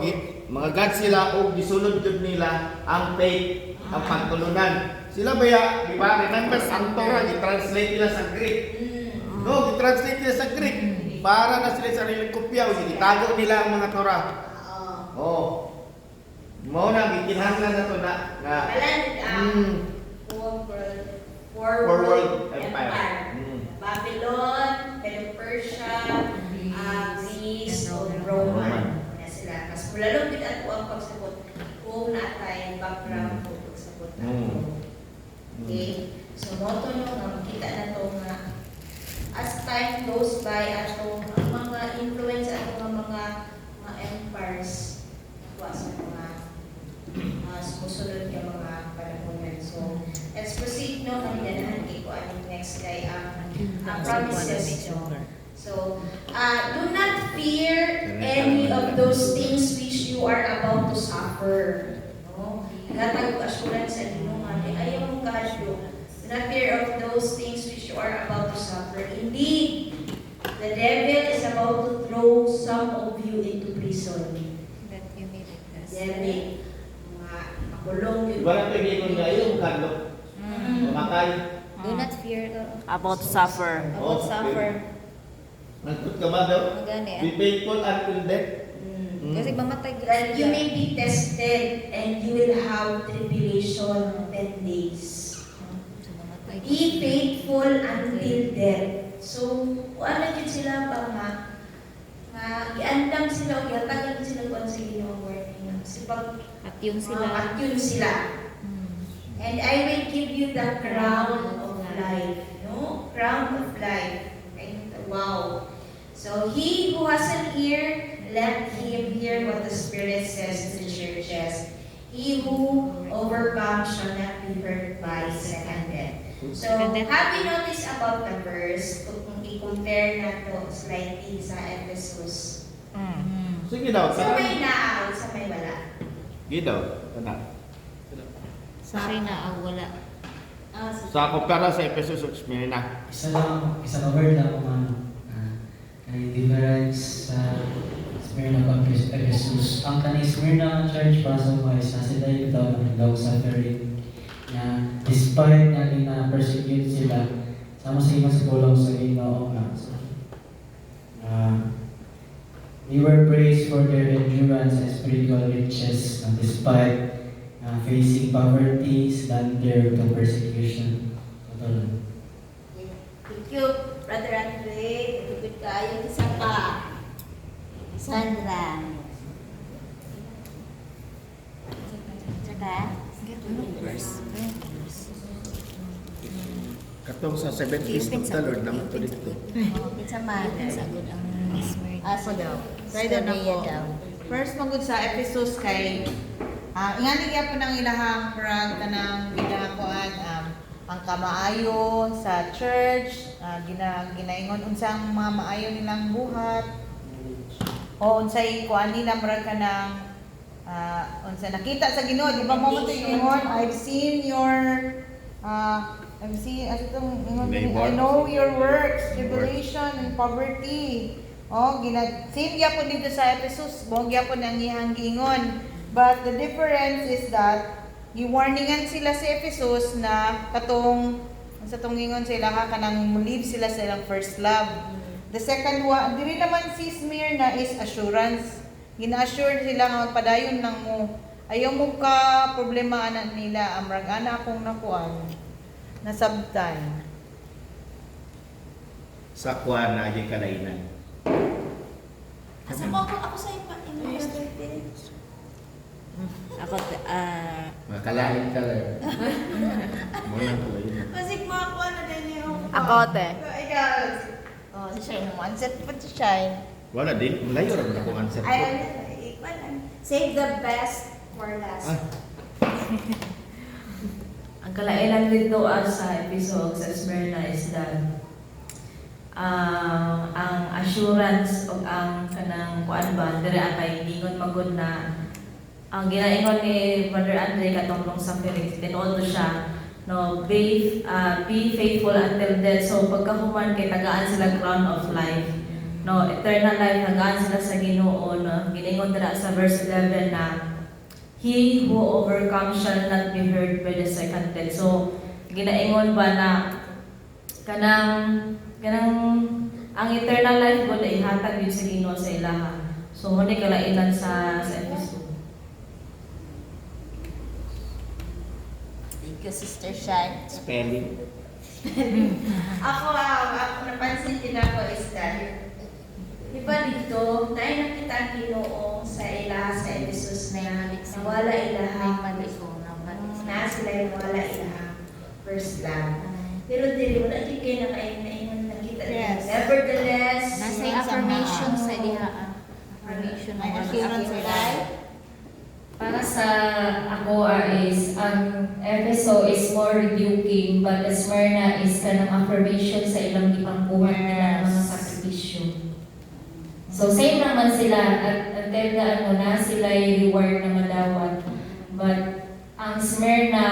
mga God sila o gisulod jud nila ang faith, ang pagtulunan. Sila baya, di ba? Remember ang Torah i-translate nila sa Greek. No, i-translate nila sa Greek para na sila sa sariling kopya, itago nila ang mga Torah. Oh. Mao na gikinahanglan nato na nga Kalan, four world empire. Babylon, Persia, Greece, o Roman. Na sila. Mas mulalong din at ang pagsabot kung naatay background kung pagsabot nato. Okay? So, moto nyo nga makita na to nga as time goes by ato ang mga influence at mga empires nakuha sa mga sumusunod yung mga panahonan. So, let's proceed no kanina kay ko ang next guy ang promises no. So, do not fear any of those things which you are about to suffer. No? Gatag assurance sa inyo nga ayaw mong kahadyo. Do not fear of those things which you are about to suffer. Indeed, the devil is about to throw some of you into prison. That you may be blessed. Devil, mga makulong yun. Di ba na pwede kung yung kadlo? Mamatay. Do not fear About to suffer. about suffer. Nagput ka ba daw? Magani Be faithful until death. Kasi mamatay That you may be tested and you will have tribulation 10 days. So mamatay. Be faithful until death. So, ano yun sila pa nga, giandam sila o giatagan sila kung sa ginawang warning. Kasi pag At yung sila. at yun sila. And I will give you the crown of life. No? Crown of life. And wow. So he who has an ear, let him hear what the Spirit says to the churches. He who overcomes shall not be hurt by second death. So, have you noticed about the verse? Kung i-compare na to slightly sa Ephesus. Sige daw, Sa may tara. naaw, sa may wala. Sige daw, tana. Sa akin na wala. Sa kumpara sa Ephesus of Smyrna. Isa word lang kung ano. Kay difference sa Smyrna of Ephesus. Ang kanay Smyrna Church para sa mga isa sila yung long suffering na despite na persecute sila sama sa iba sa pulong sa Ginoo nga. They were praised for their endurance and spiritual riches despite facing poverty, slander, to persecution. Totoo. Thank you, Brother Andre. Good kayo. Isa pa. Sandra. Saka? Katong sa 7 Feast of the Lord naman to dito. It's a man. Sagod ang Smyrna. Ako daw. Try daw na ko. First magud sa Ephesus kay ingani gyud po nang ilahang brand kanang ginakuan ang kamaayo sa church, ginaingon unsang mga maayo nilang buhat. O unsay kuan nila brand kanang unsa nakita sa Ginoo, di ba mo to ingon, I've seen I know your works, tribulation and poverty. Oh, same gyapon dito sa Ephesus, mo gyapon ang iyang giingon. But the difference is that giwarningan sila sa Ephesus na katong sa tungingon sila kanang leave sila sa ilang first love. The second one, dili naman si Smyrna is assurance. Gina-assure sila nga magpadayon nang mo. Ayaw mo ka problema anak nila, amrag ana akong nakuan. Nasabtan. Sa kuha na yung kalainan. Asa mo ako sa iba. Ako, Makalain color. Muna ko yun. Masig mo ako na din yung... Ako te. Ikaw. Oh, shine mo. Set pa to shine. Wala din. Malayo rin akong answer ko. Save the best for last. Ang kalainan dito sa episode sa Smyrna is that ang assurance o ang kanang kuan ba dire atay ingon magud na ang ginaingon ni Brother Andre katong long suffering tinuod siya no, be faithful until death. So pagkahuman kay tagaan sila crown of life. No, eternal life tagaan sila sa Ginoo. No, giningon dira sa verse 11 na he who overcomes shall not be hurt by the second death. So ginaingon ba na kanang ang eternal life ko na ihatag yun sa Ginoo sa ilaha. So huni kalainan sa episode. Thank you, Sister Shine. Spelling. Ako napansin din ako is that iba dito, tayo nakita ang Ginoo sa ilaha sa Ephesus na nawala ilaha, na sila yung wala ilaha, first love. Pero dili wala di kayo nakaingon nakita din. Yes. Nevertheless, Nasa affirmation sa diha. Affirmation ng Assurance sa life. Para sa ako is ang Efeso is more rebuking but Smyrna is kanang affirmation sa ilang ipangkuhan nila ng mga sakripisyo. So same naman sila at until na na sila reward na madawat. But ang Smyrna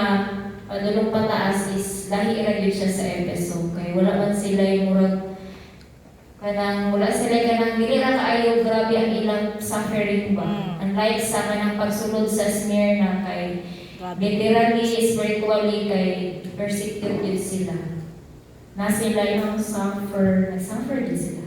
padulong pataas is lahi ra gyud siya sa Efeso kay wala man sila yung murag wala sila kanang dili ra kaayo grabe ang ilang suffering ba. Unlike sa kanang pagsulod sa Smyrna kay literally, spiritually kay persecuted sila. Na sila yung nag-suffer din sila.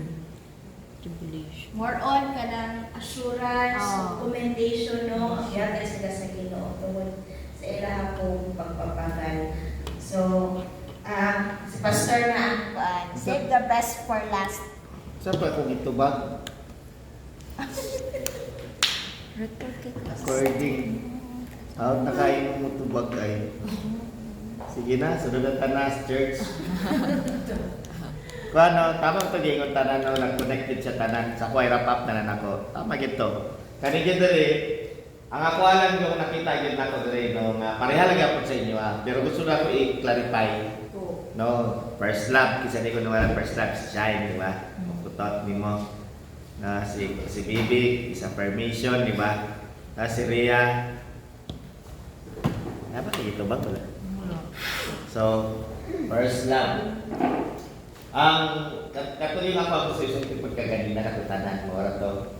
more on ka ng assurance, commendation, no? Yata sila sa Ginoo tungod sa ilaha kong pagpapagal. So, si Pastor na Save the best for last. Saan pa kung ito ba? According. Out na kayo mo tubag ay. Sige na, sunod na tanas, church. Kung ano, tamang pagingon tanan no, nag-connected sa tanan. Sa kuway wrap up na lang ako. Tama gito. Kanigyan dali, ang ako alam yung nakita yun ako dali, no, nga parehalaga po sa inyo pero gusto na ko i-clarify. No, first love, kasi di ko naman first love si Shine, di ba? Putot ni mo. Na si Bibi, isa permission, di ba? Na si Rhea. Dapat ito ba? Wala. So, first love. Ang katuloy nga pa gusto yung tipod kaganina katutanan mo oras to.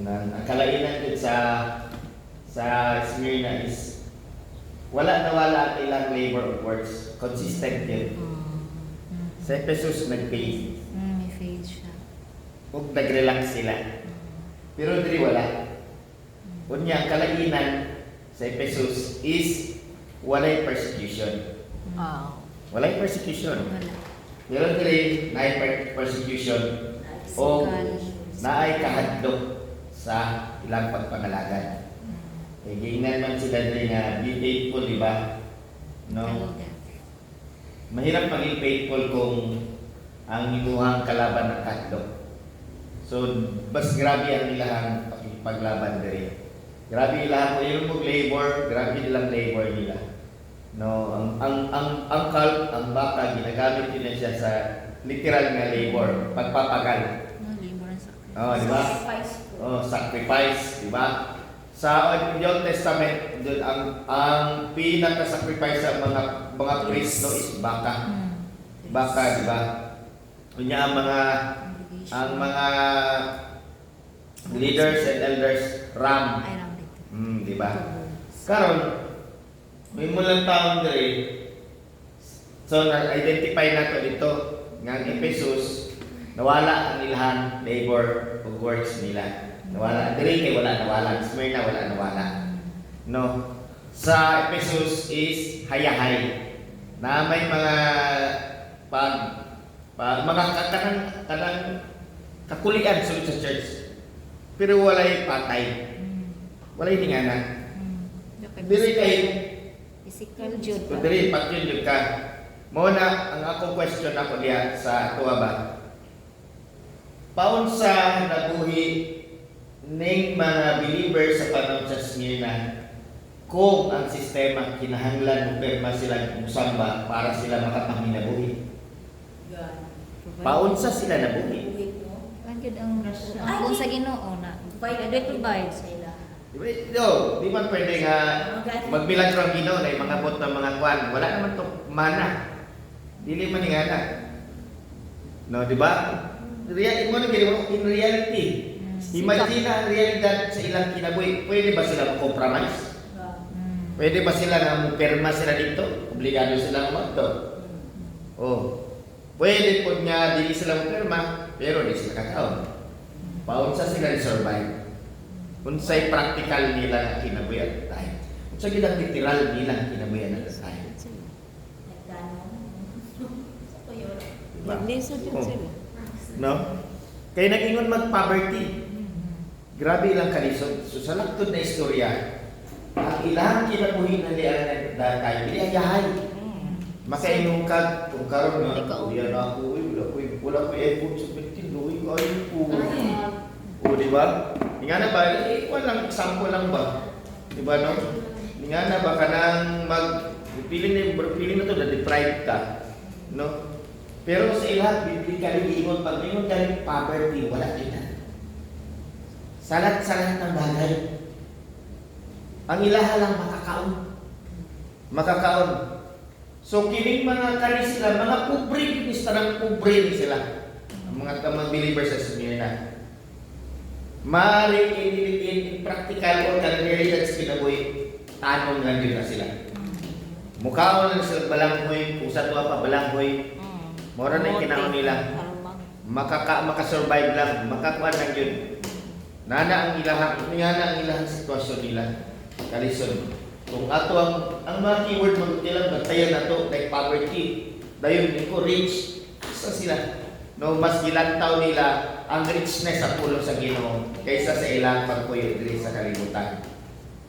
Ang kalainan din sa Smyrna is wala nawala ang ilang labor of words. Consistent yun. Sa Ephesus nag-faith. May faith siya. Huwag nag-relax sila. Pero hindi wala. Unya, ang kalainan sa Ephesus is walay persecution. Walay persecution. Pero hindi naay persecution o naay kahadlok sa ilang pagpangalagan. Gingnan man sila din na be faithful, di ba? No? Mahirap maging faithful kung ang inuhang kalaban ng kahadlok. So, mas grabe ang ilahang paglaban diri. Grabe ilang mo labor, grabe nilang labor nila. No, ang cult, ang baka ginagamit nila siya sa literal nga labor, pagpapagal. Labor and sacrifice. Oh, di ba? Sacrifice, di ba? Sa Old Testament, doon ang pinaka-sacrifice sa mga priest no is baka. Baka, di ba? Kunya ang mga leaders and elders ram. Di ba? Karon may mulang taon diri. So na-identify nato dito nga ang Ephesus nawala ang ilahang labor o works nila. Nawala diri kay wala nawala. Smyrna wala nawala. No. Sa Ephesus is hayahay. Na may mga mga kanang kakulian sulod sa church. Pero walay patay. Walay tingana. Dili kay Physical jud. so, dili patyon jud ka. Mao na ang akong question ako diya sa tuwa ba. Paun sa nabuhi ning mga believers sa panahon sa Smyrna kung ang sistema kinahanglan perma sila musamba para sila makapanginabuhi. Paun sa sila nabuhi. Ang ang sa Ginoo na provide sa ila. Di man pwede nga magbilanggo ang Ginoo na mga bot ng mga kwan. Wala naman to mana. Dili man nga na. No, di ba? In reality, imagine ang realidad sa ilang kinabuhi. Pwede ba sila compromise? Pwede ba sila na perma sila dito? Obligado sila magto. Oh. Pwede po nga di sila perma, pero di sila kakaon. Paunsa sila survive. Unsay practical nila nga kinabuhi tayo. Unsa gid ang literal nila kinabuhi na tayo. No? Kaya nag-ingon mag-poverty. Grabe lang kalisod. So sa laktod na istorya, ang ilang kinabuhi na liyan na tayo, ilayahay. Makainong ka, kung karoon na, kuya na ako, wala ko effort sa pintin, luwi ko, ayun po. O, di ba? Nga na ba, walang example lang ba? Di ba, no? Nga na ba, kanang feeling na to, na-deprived ka. No? Pero sa ilang, bibigay ingon, pag ingon ka poverty, wala kita. Salat-salat ng bagay. Ang ilaha lang makakaon. Makakaon. So, kining mga kani sila, mga pobre, istarang pobre ni sila. Ang mga believers sa Smyrna. Maaaring in practical o realidad sa kinabuhi, tanong lang din na sila. Mukhaon lang sila balanghoy, kung sa tuwa pa balanghoy, mora na yung kinaon nila. Makasurvive lang, makakuan lang yun. Nana ang ilahang sitwasyon nila. Kalison. Kung ato ang mga keyword magtilang bantayan na to, like poverty, dayon ko rich, asa sila? No, mas gilantaw nila ang richness sa pulong sa Ginoo kaysa sa ilang pagpuyo diri sa kalibutan.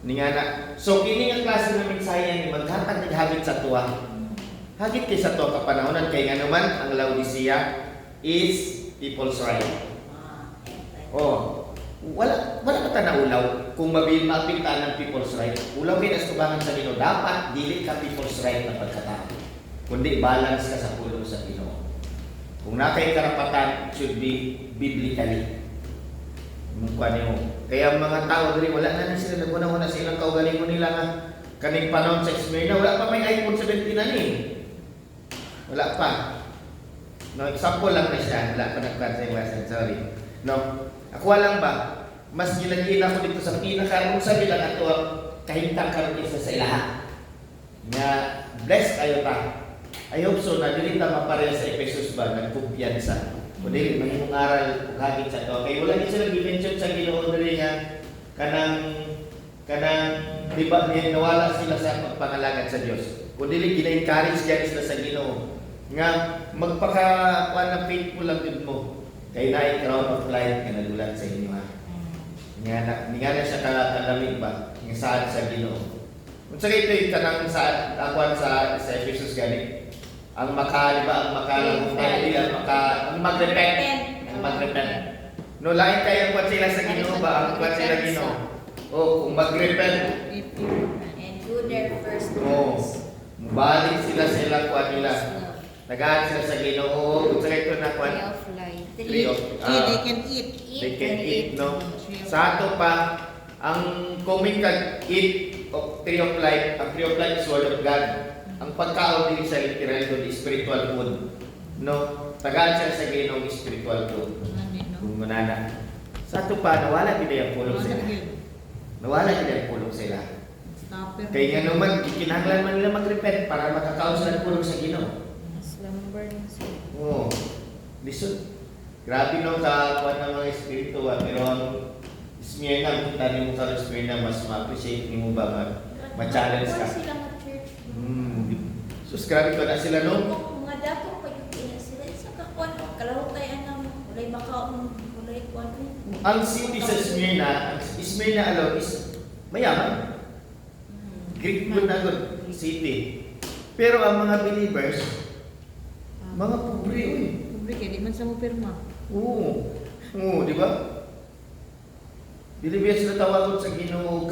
Ningana. So kini nga klase ng mensahe ni maghatag hagit sa tuwa. Hagit kay sa tuwa kapanahonan kay nganuman ang Laodicea is people's right. Oh, wala pa naulaw kung mapintaan ng people's right. Ulaw kay nastubangan sa Ginoo, dapat dili ka people's right na pagkatao. Kundi balance ka sa pulong sa Ginoo. Kung nakay karapatan, should be biblically. Mukha niyo. Kaya mga tao diri wala na sila naguna-una sa ilang kaugalingon nila nga kaning panahon sa Smyrna, wala pa may iPhone 17 na ni. Wala pa. No, example lang na siya. Wala pa nagpansin. Sorry. No. Ako lang ba? Mas gilagin ako dito sa pinaka sabi lang ato kahintang karon isa sa ilaha. Nga bless kayo ta. I hope so na dili ta mapareha sa Efesos ba nagkumpiyansa. Kundi mahimong aral ug hagit sa to. Kay wala ni sila gi-mention sa Ginoo diri nga kanang di ba niya nawala sila sa pagpangalagad sa Dios. Kundi gina-encourage sila sa Ginoo nga magpaka-kuan na faithful lang gid mo. Kay naay crown of life nga nagulat sa inyo ha. Nga na siya kalamig ba nga saan sa Ginoo. Unsa kay ito'y kanang sa akuan sa Efesos gani? Ang magrepent. No, lain kaya kuan sila sa Ginoo ba? Ang kuan sila Ginoo. Oh, kung magrepent And do their first oh, works. balik sila sa ilang kuan nila. Nagaan sila sa Ginoo. Unsa kay ito na kuan? Way of life. Tree of They can eat. they can eat, no? Sa ato pa, ang coming kag eat of tree of life, ang tree of life is word of God. Ang pagkaon din sa literal food is spiritual food. No? Tagaan siya sa Ginoo spiritual food. Kung manana. Sa ato pa, nawala din ang pulong sila. Nawala din ang pulong sila. Kaya nga naman, kinahanglan man nila mag-repent para makakaon sila ng pulong sa Ginoo. Slumber na sila. Oo. Listen. Grabe no kakuan ng mga espiritu pero ang Smyrna, kung tanin mo ka ng Smyrna, mas ma-appreciate mo ba ma-challenge ka. Sila mag-church. Sus, grabe ko na sila no? Kung mga dato pa yung ina sila, isa ka kuwan, kalaro tayo ang walay makaon, walay kuwan. Ang city sa Smyrna alone is mayaman. Greek good na good city. Pero ang mga believers, mga pobre uy. Pobre kaya di man sa mo pirma. Oo, di ba? Dili biya sila tawagon sa Ginoo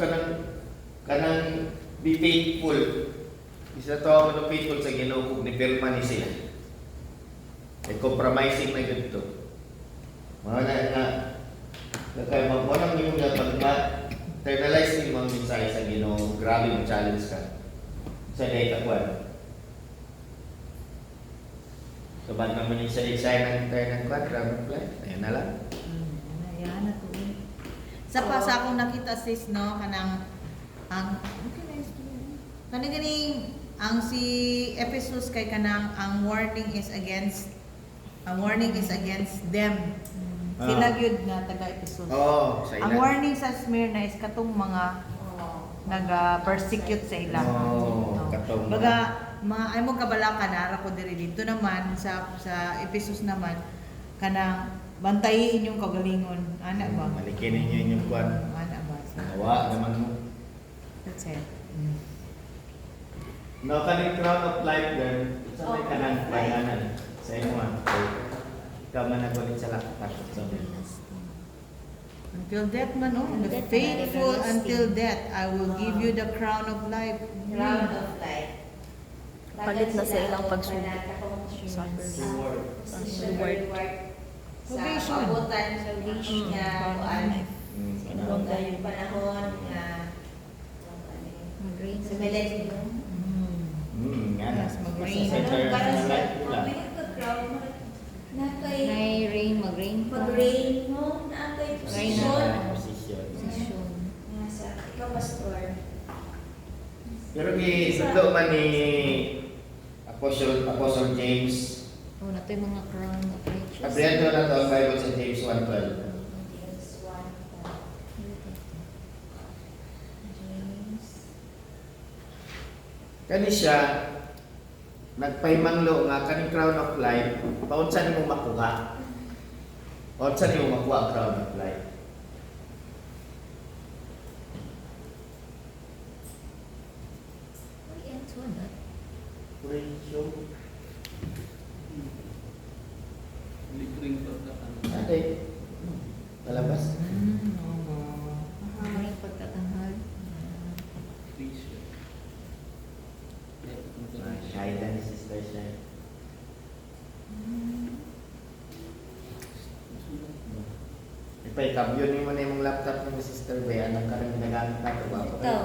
kanang be faithful. Isa tawagon ng faithful sa Ginoo kung nipirma ni sila. Ay compromising na ganito. Mga na kaya magmamang yung pag-internalize grabe mo challenge ka. Sa day kakuan. So, ba't naman yung sa design ng turn ng kwan, ground flight? Ayan na lang. Ayan na to. Sa pa sa akong nakita sis no kanang ang ganing ang si Ephesus kay kanang ang warning is against them. Sila gyud nga taga Ephesus. Oo, sa Ang ilan. warning sa Smyrna is katong mga naga-persecute sa ila. Oo, katong mga- Baga mga ay mo kabalakan ara ko diri dito naman sa Ephesus naman kanang bantayin yung kagalingon. Ana ba? Malikin ninyo yung kwan. Ana ba? Nawa naman mo. That's it. No, kaning crown of life then, sa may kanang panganan sa imo man. Ikaw man nagulit sa lakpat. So, Until death man, oh, the Death, faithful everlasting. until death, I will give you the crown of life. Round of life. Palit na sa ilang pagsulat. Reward. Reward. Sa Probation. pabutan sa reach niya, kuan. mm, Yung panahon nga sa millennium. nga na. Yes, mag-rain. Sa turn Para ng sa life nila. crown na kay May mag-rain pa. mag-rain mo, na kay Rain posisyon. Sa posisyon. Posisyon. Nga sa ikaw, pastor. Pero gisundo man ni Apostle James. Oh, na ito yung mga crown of righteousness. Abriado na to ang Bible sa James 1:12. James 1. James. Kani siya nagpahimanglo nga kaning crown of life, paunsa nimo makuha? Paunsa nimo makuha ang crown of life? Ay, ito na. Presyo. Libreng pagkakataon. Ate. Palabas. May pagkatanghal. Presyo. Kahit na ni Sister siya. Ipay-kabyo ni mo na yung laptop ng Sister Bea. Anong karang ginagamit na ito ba? Ito.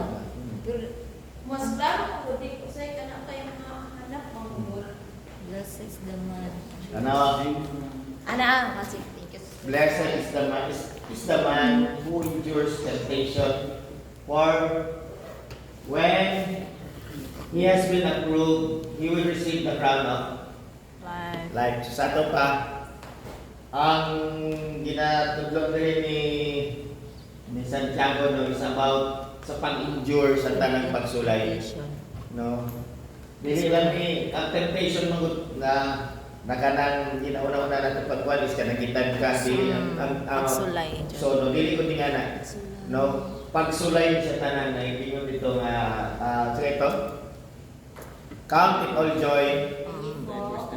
Mas klaro ko di ko say kana kay mga hanap mga bol. Blessed is the man. Ano? Kasi thank you. Blessed is the man who endures temptation. For when he has been approved, he will receive the crown of life. So, sa ito pa, ang ginatudlog rin ni Santiago no, is about sa pag-endure sa tanang pagsulay. No? Dili lang ni ang temptation mo na nakanang ginauna-una natin pagkuhan is kanagitan ka dili ang Pagsulay. so no dili ko tinga na no pagsulay sa tanan na ingon dito nga so ito count it all joy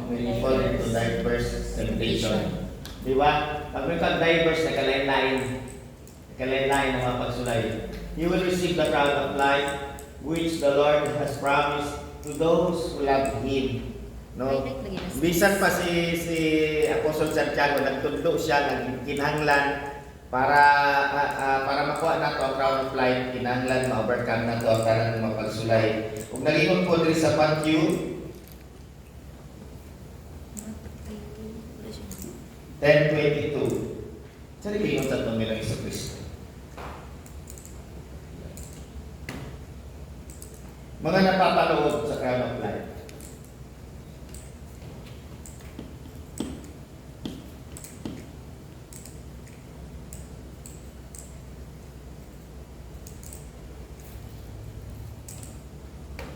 when you fall into diverse temptation. Di ba? Pag may diverse na kalain-lain ng mga pagsulay. You will receive the crown of life which the Lord has promised to those who love Him. No? Bisan pa si Apostol Santiago nagtudlo siya ng kinahanglan para makuha nato ang crown of life, kinahanglan ma-overcome nato ang tanang mga pagsulay. Ug nagingon po diri sa Matthew 10:22. Sa gingon sa Panginoong Kristo. Mga napapanood sa crown of life.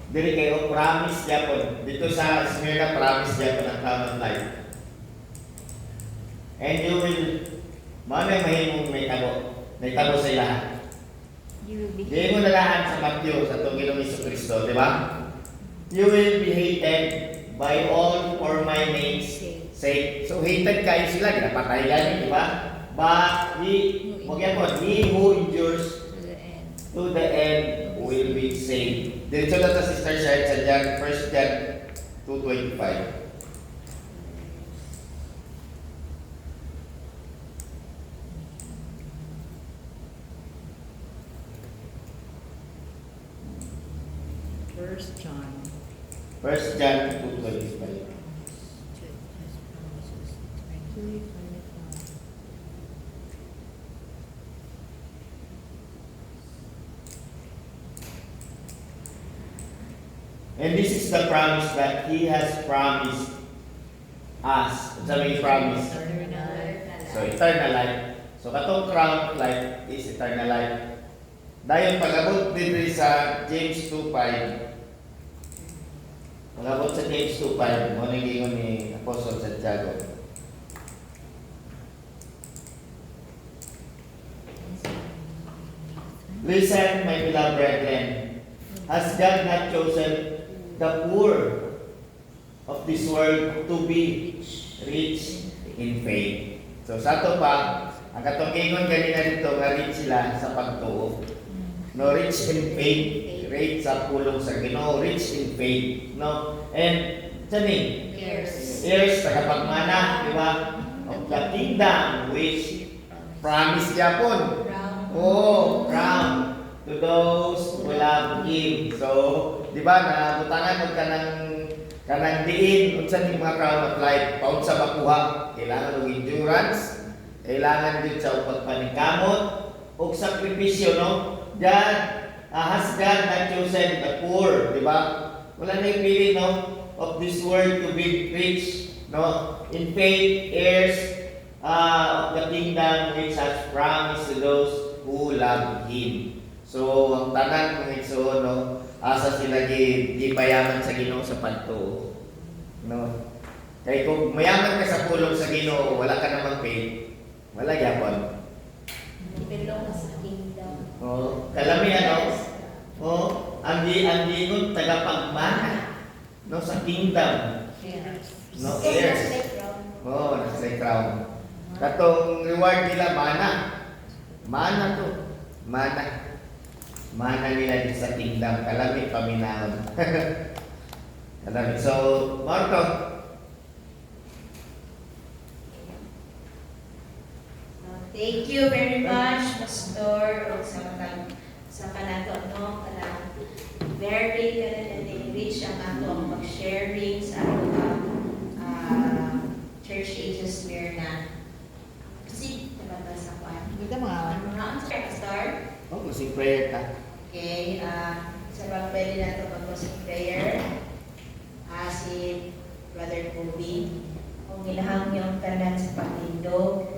Dili kayo promise Japon. Dito sa Smyrna promise Japon ang crown of life. And you will mahimong may tago sa lahat. You will be Di mo nalaan sa Matthew sa Panginoong Kristo, di ba? You will be hated by all for my name's sake. So hated kayo sila, ginapatay yan, di ba? But he who endures to the end. to the end will be saved. Diretso na ta Sister Shard sa John, 1 John 2:25. First John. 1 John 2:25. And this is the promise that He has promised us. What sabi promise? So, eternal life. So, katong crown of life is eternal life. Dayon pag-abot din rin sa James 2:5. Pag-abot sa James 2:5, mo nang ingon ni Apostle Santiago. Listen, my beloved brethren, has God not chosen the poor of this world to be rich in faith? So sa ato pa, ang katong ingon ganina dito nga rich sila sa pagtuo. No, rich in faith, rich sa pulong sa Ginoo, rich in faith, no? And sani, heirs tagapagmana, di ba? Of the kingdom which promised yapon. Oh, crown to those who love Him. So, di ba, nabutangan mo kanang diin, unsa ni mga crown of life, paunsa makuha, kailangan ng endurance, kailangan din sa pagpanikamot, o sakripisyo, no? God, has God not chosen the poor, di ba? Wala na yung pili, no? Of this world to be rich, no? In faith, heirs of the kingdom which has promised to those who love Him. So, ang tanan ng Igsoon, no, asa sila gipayaman sa Ginoo sa pagtuo. No? Kaya kung mayaman ka sa pulong sa Ginoo, wala ka namang faith, wala yapon. Belong sa kingdom. Oh, kalami ano? Oh, ang dingon tagapagmana no sa kingdom. No, heirs. Oh, nasa crown. Katong reward nila mana. Mana to. Mana nila di sa kingdom. Kalami paminahon. Kalami. So, Marco. Thank you very much, Pastor, o sa kanato, no? Very rich ang ato ang mag-sharing sa Church Ages Smyrna. Kasi, nababasa ko. Ganda mga. Ang Pastor? Oh, kasi prayer ka. Okay, sa pagpwede na ito mag-musik prayer, si Brother Kobe, kung ilahang yung tanan sa pagtindog,